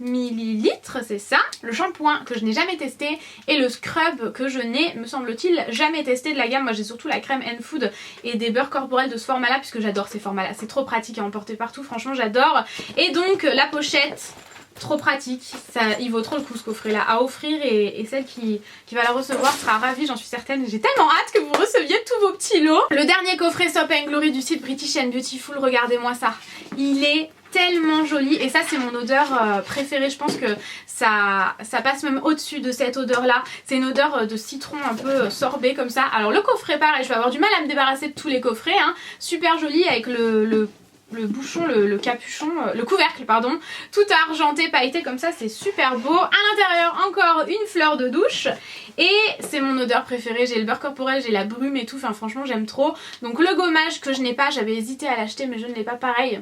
ml, c'est ça, le shampoing que je n'ai jamais testé et le scrub que je n'ai, me semble-t-il, jamais testé de la gamme. Moi j'ai surtout la crème N-Food et des beurres corporels de ce format là puisque j'adore ces formats là, c'est trop pratique à emporter partout, franchement j'adore. Et donc la pochette, trop pratique, ça, il vaut trop le coup ce coffret là à offrir et celle qui va la recevoir sera ravie, j'en suis certaine. J'ai tellement hâte que vous receviez tous vos petits lots. Le dernier coffret Soap & Glory du site British and Beautiful, regardez-moi ça, il est tellement joli et ça c'est mon odeur préférée, je pense que ça passe même au-dessus de cette odeur là. C'est une odeur de citron un peu sorbet comme ça. Alors le coffret pareil, je vais avoir du mal à me débarrasser de tous les coffrets hein. Super joli avec le bouchon, le capuchon, le couvercle pardon, tout argenté, pailleté comme ça, c'est super beau. À l'intérieur encore une fleur de douche et c'est mon odeur préférée, j'ai le beurre corporel, j'ai la brume et tout, enfin franchement j'aime trop. Donc le gommage que je n'ai pas, j'avais hésité à l'acheter mais je ne l'ai pas, pareil.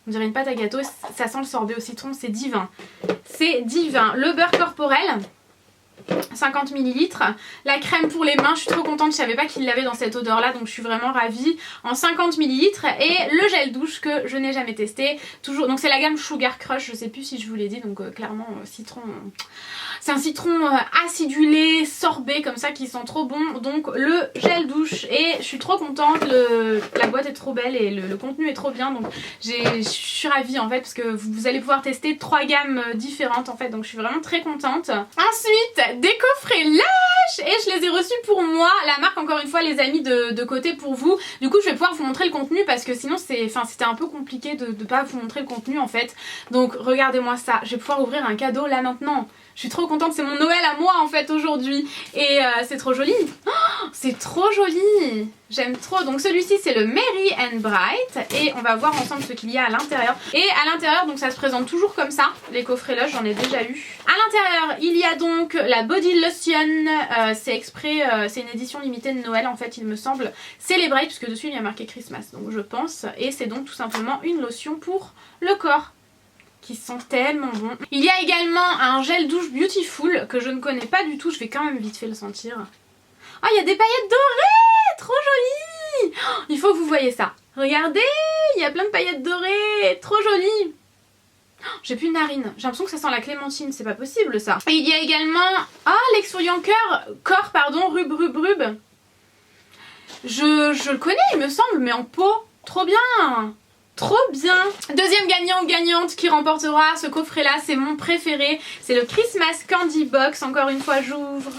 On dirait une pâte à gâteau, ça sent le sorbet au citron, c'est divin. C'est divin. Le beurre corporel, 50 ml. La crème pour les mains, je suis trop contente, je savais pas qu'il l'avait dans cette odeur là, donc je suis vraiment ravie, en 50 ml. Et le gel douche que je n'ai jamais testé, toujours, donc c'est la gamme Sugar Crush, je sais plus si je vous l'ai dit, donc clairement citron, c'est un citron acidulé, sorbet comme ça qui sent trop bon, donc le gel douche. Et je suis trop contente, la boîte est trop belle et le contenu est trop bien, donc je suis ravie en fait parce que vous allez pouvoir tester 3 gammes différentes en fait, donc je suis vraiment très contente. Ensuite, des coffrets Lush et je les ai reçus pour moi, la marque encore une fois les amis de côté pour vous. Du coup je vais pouvoir vous montrer le contenu parce que sinon c'était un peu compliqué de pas vous montrer le contenu en fait. Donc regardez-moi ça, je vais pouvoir ouvrir un cadeau là maintenant. Je suis trop contente, c'est mon Noël à moi en fait aujourd'hui. Et c'est trop joli. Oh, c'est trop joli. J'aime trop. Donc celui-ci c'est le Merry and Bright. Et on va voir ensemble ce qu'il y a à l'intérieur. Et à l'intérieur donc ça se présente toujours comme ça. Les coffrets Lush j'en ai déjà eu. À l'intérieur il y a donc la Body Lotion. C'est exprès, c'est une édition limitée de Noël en fait il me semble. Celebrate puisque dessus il y a marqué Christmas donc je pense. Et c'est donc tout simplement une lotion pour le corps. Qui sent tellement bon. Il y a également un gel douche Beautiful que je ne connais pas du tout, je vais quand même vite fait le sentir. Oh, il y a des paillettes dorées, trop joli. Oh, il faut que vous voyez ça. Regardez, il y a plein de paillettes dorées, trop joli. Oh, j'ai plus de narine, j'ai l'impression que ça sent la clémentine, c'est pas possible ça. Et il y a également, l'exfoliant corps pardon, Rub. Je le connais il me semble, mais en pot, trop bien. Trop bien. Deuxième gagnant ou gagnante qui remportera ce coffret là, c'est mon préféré, c'est le Christmas Candy Box. Encore une fois j'ouvre.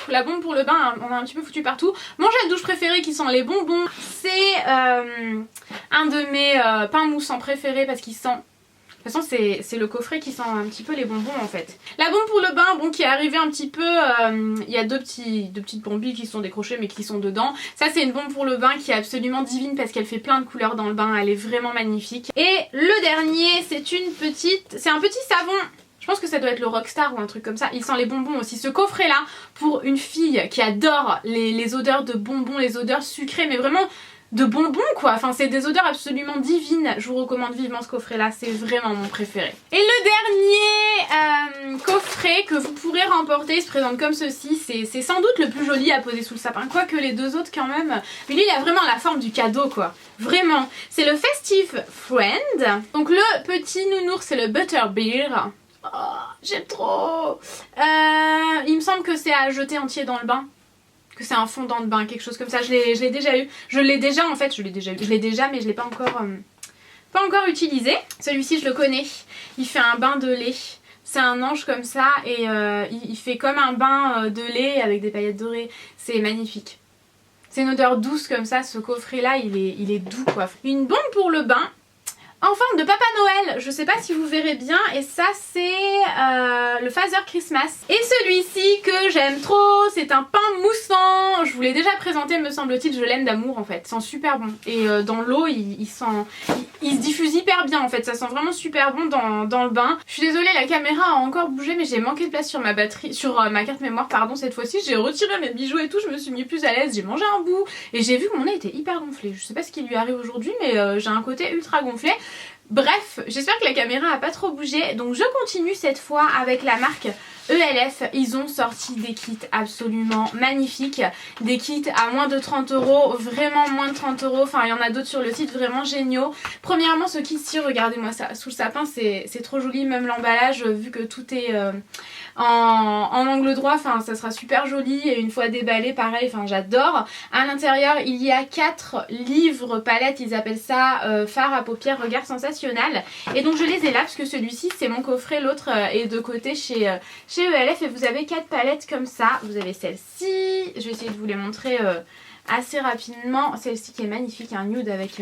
La bombe pour le bain, on a un petit peu foutu partout. Mon gel douche préféré qui sent les bonbons, c'est un de mes pains moussants préférés parce qu'il sent... De toute façon c'est le coffret qui sent un petit peu les bonbons en fait. La bombe pour le bain, bon, qui est arrivée un petit peu, il y a deux petites bombilles qui sont décrochées mais qui sont dedans. Ça c'est une bombe pour le bain qui est absolument divine parce qu'elle fait plein de couleurs dans le bain, elle est vraiment magnifique. Et le dernier c'est un petit savon. Je pense que ça doit être le Rockstar ou un truc comme ça. Il sent les bonbons aussi. Ce coffret là, pour une fille qui adore les odeurs de bonbons, les odeurs sucrées, mais vraiment... de bonbons quoi, enfin c'est des odeurs absolument divines. Je vous recommande vivement ce coffret là, c'est vraiment mon préféré. Et le dernier coffret que vous pourrez remporter, il se présente comme ceci. C'est sans doute le plus joli à poser sous le sapin, quoique les deux autres quand même, mais lui il a vraiment la forme du cadeau quoi, vraiment. C'est le Festive Friend. Donc le petit nounours c'est le Butterbeer. Oh, j'aime trop. Il me semble que c'est à jeter entier dans le bain, que c'est un fondant de bain, quelque chose comme ça. Je l'ai déjà eu. Je l'ai déjà en fait, je l'ai déjà mais je l'ai pas encore utilisé. Celui-ci je le connais. Il fait un bain de lait. C'est un ange comme ça et il fait comme un bain de lait avec des paillettes dorées. C'est magnifique. C'est une odeur douce comme ça. Ce coffret là il est doux quoi. Une bombe pour le bain. En forme de Papa Noël, je sais pas si vous verrez bien, et ça c'est le Father Christmas. Et celui-ci que j'aime trop, c'est un pain moussant. Je vous l'ai déjà présenté me semble-t-il, je l'aime d'amour en fait, il sent super bon. Et dans l'eau il se diffuse hyper bien en fait, ça sent vraiment super bon dans le bain. Je suis désolée, la caméra a encore bougé mais j'ai manqué de place sur ma batterie, sur ma carte mémoire pardon cette fois-ci. J'ai retiré mes bijoux et tout, je me suis mis plus à l'aise, j'ai mangé un bout et j'ai vu que mon nez était hyper gonflé. Je sais pas ce qui lui arrive aujourd'hui mais j'ai un côté ultra gonflé. Bref, j'espère que la caméra a pas trop bougé. Donc je continue cette fois avec la marque ELF. Ils ont sorti des kits absolument magnifiques. Des kits à moins de 30 €, vraiment moins de 30 €. Enfin il y en a d'autres sur le site vraiment géniaux. Premièrement ce kit-ci, regardez-moi ça, sous le sapin c'est trop joli. Même l'emballage vu que tout est en angle droit, enfin ça sera super joli. Et une fois déballé pareil, enfin j'adore. À l'intérieur il y a 4 livres palettes, ils appellent ça fard à paupières regard sensationnel. Et donc je les ai là parce que celui-ci c'est mon coffret, l'autre est de côté chez ELF. Et vous avez 4 palettes comme ça. Vous avez celle-ci, je vais essayer de vous les montrer assez rapidement. Celle-ci qui est magnifique, un nude avec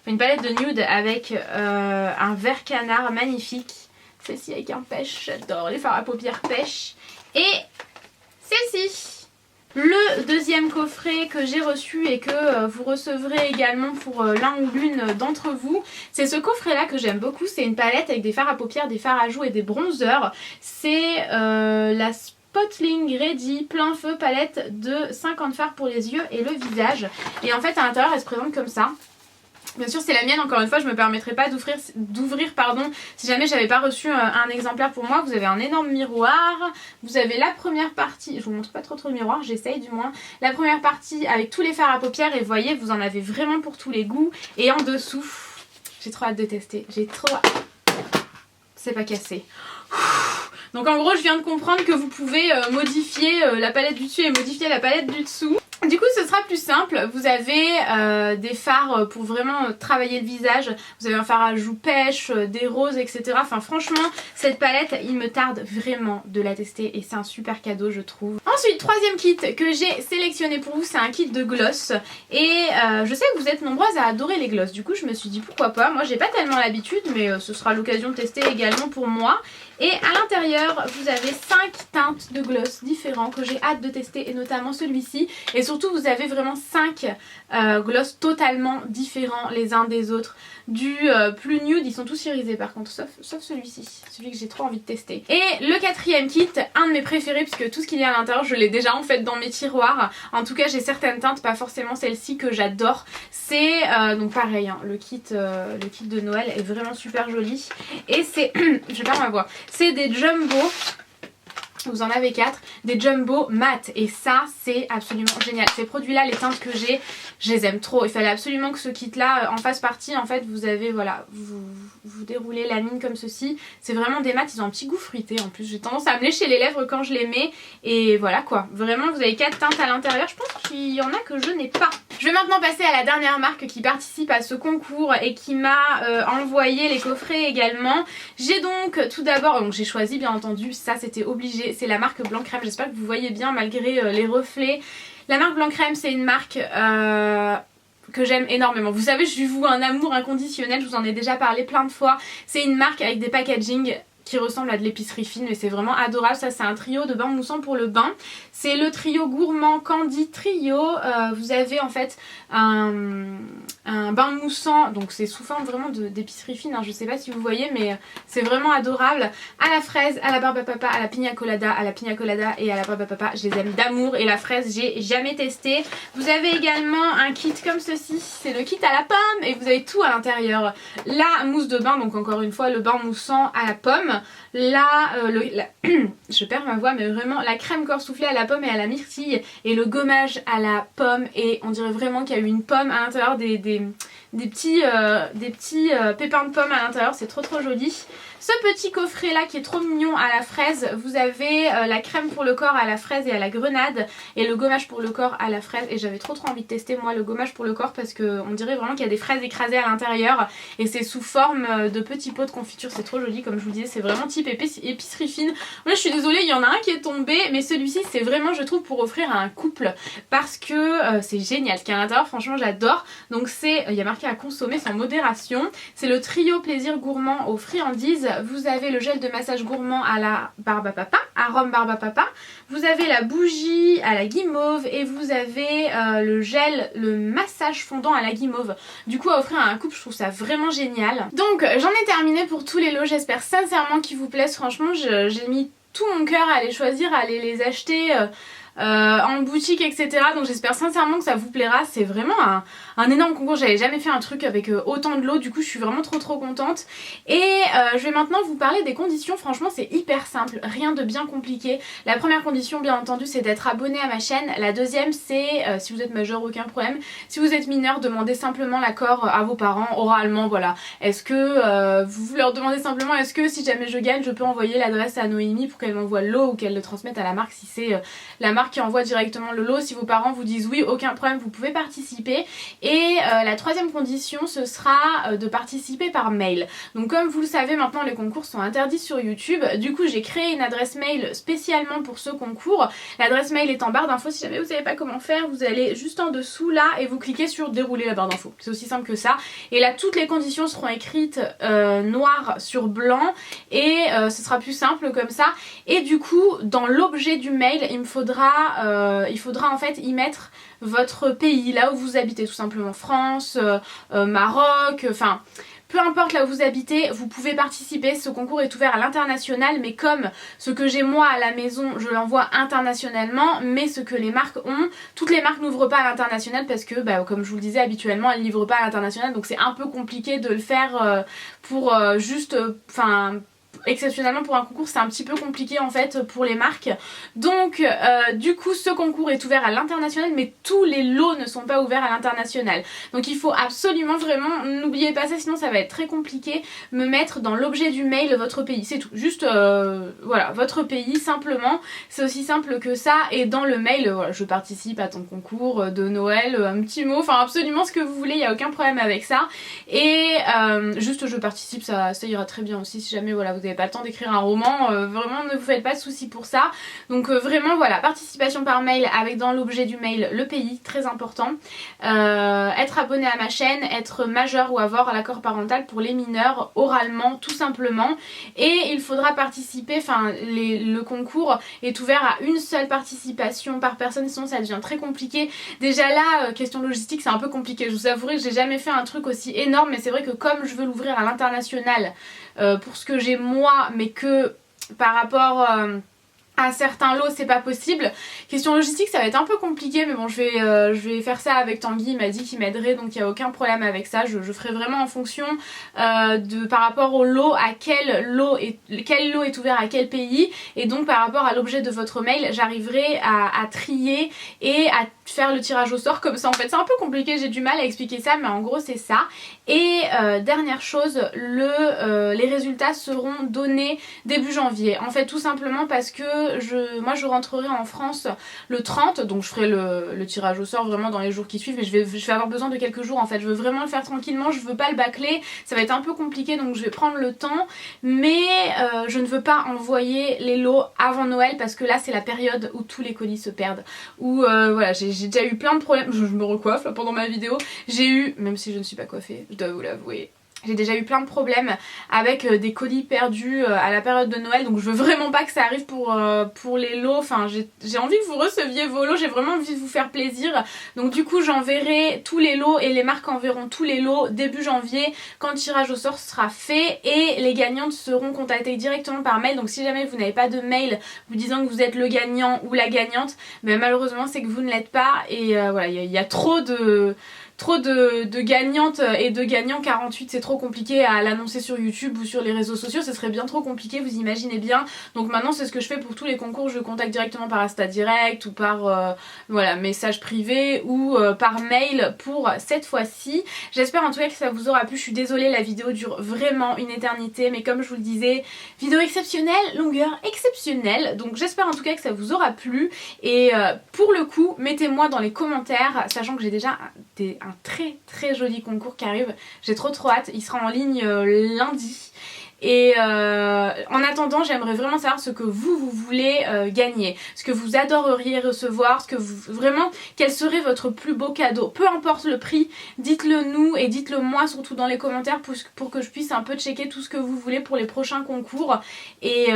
une palette de nude avec un vert canard magnifique. Celle-ci avec un pêche, j'adore les fards à paupières pêche. Et celle-ci. Le deuxième coffret que j'ai reçu et que vous recevrez également pour l'un ou l'une d'entre vous, c'est ce coffret là que j'aime beaucoup. C'est une palette avec des fards à paupières, des fards à joues et des bronzers. C'est la Spotling Ready plein feu palette de 50 fards pour les yeux et le visage. Et en fait à l'intérieur elle se présente comme ça. Bien sûr c'est la mienne, encore une fois je me permettrai pas d'ouvrir pardon si jamais j'avais pas reçu un exemplaire pour moi. Vous avez un énorme miroir, vous avez la première partie, je vous montre pas trop le miroir, j'essaye du moins, la première partie avec tous les fards à paupières et vous voyez vous en avez vraiment pour tous les goûts. Et en dessous, j'ai trop hâte de tester, j'ai trop hâte, c'est pas cassé. Donc en gros je viens de comprendre que vous pouvez modifier la palette du dessus et modifier la palette du dessous. Du coup ce sera plus simple, vous avez des fards pour vraiment travailler le visage, vous avez un fard à joues pêche, des roses etc. Enfin franchement cette palette il me tarde vraiment de la tester et c'est un super cadeau je trouve. Ensuite troisième kit que j'ai sélectionné pour vous, c'est un kit de gloss et je sais que vous êtes nombreuses à adorer les gloss, du coup je me suis dit pourquoi pas. Moi j'ai pas tellement l'habitude mais ce sera l'occasion de tester également pour moi. Et à l'intérieur vous avez 5 teintes de gloss différents que j'ai hâte de tester et notamment celui-ci. Et surtout vous avez vraiment 5 gloss totalement différents les uns des autres. Du plus nude, ils sont tous irisés par contre sauf celui-ci, celui que j'ai trop envie de tester. Et le quatrième kit, un de mes préférés puisque tout ce qu'il y a à l'intérieur je l'ai déjà en fait dans mes tiroirs. En tout cas j'ai certaines teintes, pas forcément celle-ci que j'adore. C'est donc pareil hein, le kit de Noël est vraiment super joli. Et c'est, je perds ma voix, c'est des jumbo. Vous en avez 4, des jumbo mat et ça c'est absolument génial. Ces produits là, les teintes que j'ai, je les aime trop. Il fallait absolument que ce kit là en fasse partie. En fait vous avez voilà, vous déroulez la mine comme ceci. C'est vraiment des mats, ils ont un petit goût fruité en plus. J'ai tendance à me lécher les lèvres quand je les mets. Et voilà quoi, vraiment vous avez 4 teintes à l'intérieur. Je pense qu'il y en a que je n'ai pas. Je vais maintenant passer à la dernière marque qui participe à ce concours et qui m'a envoyé les coffrets également. J'ai donc tout d'abord, donc j'ai choisi bien entendu, ça c'était obligé, c'est la marque Blanc Crème. J'espère que vous voyez bien malgré les reflets. La marque Blanc Crème c'est une marque que j'aime énormément. Vous savez je lui voue un amour inconditionnel, je vous en ai déjà parlé plein de fois. C'est une marque avec des packaging qui ressemble à de l'épicerie fine mais c'est vraiment adorable. Ça c'est un trio de bain moussant pour le bain. C'est le trio gourmand Candy Trio. Vous avez en fait un bain moussant, donc c'est sous forme vraiment d'épicerie fine, hein. Je sais pas si vous voyez mais c'est vraiment adorable. À la fraise, à la barbe à papa, à la pina colada et à la barbe à papa, je les aime d'amour. Et la fraise j'ai jamais testé. Vous avez également un kit comme ceci, c'est le kit à la pomme et vous avez tout à l'intérieur. La mousse de bain, donc encore une fois le bain moussant à la pomme. Je perds ma voix mais vraiment la crème corps soufflée à la pomme et à la myrtille et le gommage à la pomme et on dirait vraiment qu'il y a eu une pomme à l'intérieur, des petits pépins de pomme à l'intérieur, c'est trop joli. Ce petit coffret là qui est trop mignon à la fraise, vous avez la crème pour le corps à la fraise et à la grenade et le gommage pour le corps à la fraise et j'avais trop envie de tester moi le gommage pour le corps parce que on dirait vraiment qu'il y a des fraises écrasées à l'intérieur et c'est sous forme de petits pots de confiture, c'est trop joli comme je vous disais, c'est vraiment type épicerie fine. Là je suis désolée, il y en a un qui est tombé mais celui-ci c'est vraiment je trouve pour offrir à un couple parce que c'est génial, ce qu'il y a à l'intérieur franchement j'adore. Donc c'est, il y a marqué à consommer sans modération, c'est le trio plaisir gourmand aux friandises. Vous avez le gel de massage gourmand à la barbe à papa, arôme barbe à papa. Vous avez la bougie à la guimauve et vous avez le massage fondant à la guimauve. Du coup à offrir à un couple je trouve ça vraiment génial. Donc j'en ai terminé pour tous les lots, j'espère sincèrement qu'ils vous plaisent. Franchement j'ai mis tout mon cœur à les choisir, à aller les acheter en boutique etc. Donc j'espère sincèrement que ça vous plaira. C'est vraiment un énorme concours, j'avais jamais fait un truc avec autant de lots, du coup je suis vraiment trop contente. Et je vais maintenant vous parler des conditions. Franchement c'est hyper simple, rien de bien compliqué. La première condition bien entendu c'est d'être abonné à ma chaîne. La deuxième c'est si vous êtes majeur aucun problème, si vous êtes mineur demandez simplement l'accord à vos parents oralement, voilà. Est-ce que vous leur demandez simplement est-ce que si jamais je gagne je peux envoyer l'adresse à Noémie pour qu'elle m'envoie le lot ou qu'elle le transmette à la marque si c'est la marque qui envoie directement le lot. Si vos parents vous disent oui aucun problème vous pouvez participer. Et la troisième condition ce sera de participer par mail. Donc comme vous le savez maintenant les concours sont interdits sur YouTube. Du coup j'ai créé une adresse mail spécialement pour ce concours. L'adresse mail est en barre d'infos, si jamais vous savez pas comment faire vous allez juste en dessous là et vous cliquez sur dérouler la barre d'infos. C'est aussi simple que ça. Et là toutes les conditions seront écrites noir sur blanc et ce sera plus simple comme ça. Et du coup dans l'objet du mail il faudra en fait y mettre votre pays, là où vous habitez tout simplement, France, Maroc, enfin peu importe là où vous habitez, vous pouvez participer. Ce concours est ouvert à l'international, mais comme ce que j'ai moi à la maison, je l'envoie internationalement, mais ce que les marques ont, toutes les marques n'ouvrent pas à l'international parce que, comme je vous le disais, habituellement elles ne livrent pas à l'international, donc c'est un peu compliqué de le faire pour juste, exceptionnellement pour un concours, c'est un petit peu compliqué en fait pour les marques. Donc du coup ce concours est ouvert à l'international, mais tous les lots ne sont pas ouverts à l'international. Donc il faut absolument vraiment, n'oubliez pas ça, sinon ça va être très compliqué, me mettre dans l'objet du mail votre pays, c'est tout. Juste voilà, votre pays simplement, c'est aussi simple que ça. Et dans le mail, voilà, je participe à ton concours de Noël, un petit mot, enfin absolument ce que vous voulez, il n'y a aucun problème avec ça. Et juste je participe, ça ira très bien aussi si jamais voilà, vous n'avez pas le temps d'écrire un roman, vraiment ne vous faites pas de soucis pour ça. Donc vraiment voilà, participation par mail avec dans l'objet du mail le pays, très important. Être abonné à ma chaîne, être majeur ou avoir l'accord parental pour les mineurs oralement tout simplement. Et il faudra participer, enfin le concours est ouvert à une seule participation par personne, sinon ça devient très compliqué. Déjà là, question logistique, c'est un peu compliqué, je vous avouerai que j'ai jamais fait un truc aussi énorme, mais c'est vrai que comme je veux l'ouvrir à l'international pour ce que j'ai moi, mais que par rapport à certains lots c'est pas possible. Question logistique ça va être un peu compliqué, mais bon je vais faire ça avec Tanguy, il m'a dit qu'il m'aiderait, donc il n'y a aucun problème avec ça. Je ferai vraiment en fonction par rapport au lot, à quel lot est ouvert à quel pays, et donc par rapport à l'objet de votre mail j'arriverai à trier et à faire le tirage au sort comme ça. En fait c'est un peu compliqué, j'ai du mal à expliquer ça, mais en gros c'est ça. Et dernière chose, les résultats seront donnés début janvier, en fait tout simplement parce que moi je rentrerai en France le 30, donc je ferai le tirage au sort vraiment dans les jours qui suivent, mais je vais avoir besoin de quelques jours en fait, je veux vraiment le faire tranquillement, je veux pas le bâcler, ça va être un peu compliqué, donc je vais prendre le temps, mais je ne veux pas envoyer les lots avant Noël parce que là c'est la période où tous les colis se perdent, où voilà, j'ai déjà eu plein de problèmes, je me recoiffe là pendant ma vidéo, j'ai eu, même si je ne suis pas coiffée, je dois vous l'avouer, j'ai déjà eu plein de problèmes avec des colis perdus à la période de Noël, donc je veux vraiment pas que ça arrive pour les lots. Enfin j'ai envie que vous receviez vos lots, j'ai vraiment envie de vous faire plaisir, donc du coup j'enverrai tous les lots et les marques enverront tous les lots début janvier quand le tirage au sort sera fait, et les gagnantes seront contactées directement par mail. Donc si jamais vous n'avez pas de mail vous disant que vous êtes le gagnant ou la gagnante, mais malheureusement c'est que vous ne l'êtes pas, et voilà, il y a trop de gagnantes et de gagnants. 48 c'est trop compliqué à l'annoncer sur YouTube ou sur les réseaux sociaux, ce serait bien trop compliqué, vous imaginez bien. Donc maintenant c'est ce que je fais pour tous les concours, je contacte directement par Insta Direct ou par voilà, message privé ou par mail pour cette fois-ci. J'espère en tout cas que ça vous aura plu, je suis désolée la vidéo dure vraiment une éternité, mais comme je vous le disais, vidéo exceptionnelle, longueur exceptionnelle, donc j'espère en tout cas que ça vous aura plu. Et pour le coup mettez-moi dans les commentaires, sachant que j'ai déjà un très joli concours qui arrive, j'ai trop hâte, il sera en ligne lundi. Et en attendant j'aimerais vraiment savoir ce que vous voulez gagner, ce que vous adoreriez recevoir, vraiment quel serait votre plus beau cadeau, peu importe le prix, dites-le nous et dites-le moi surtout dans les commentaires pour que je puisse un peu checker tout ce que vous voulez pour les prochains concours. Et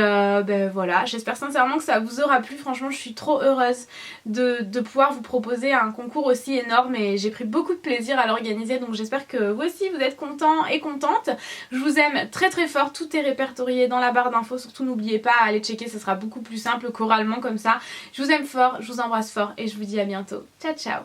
voilà, j'espère sincèrement que ça vous aura plu, franchement je suis trop heureuse de pouvoir vous proposer un concours aussi énorme, et j'ai pris beaucoup de plaisir à l'organiser, donc j'espère que vous aussi vous êtes contents et contentes. Je vous aime très fort, tout est répertorié dans la barre d'infos, surtout n'oubliez pas à aller checker, ce sera beaucoup plus simple qu'oralement comme ça. Je vous aime fort, je vous embrasse fort et je vous dis à bientôt. Ciao ciao.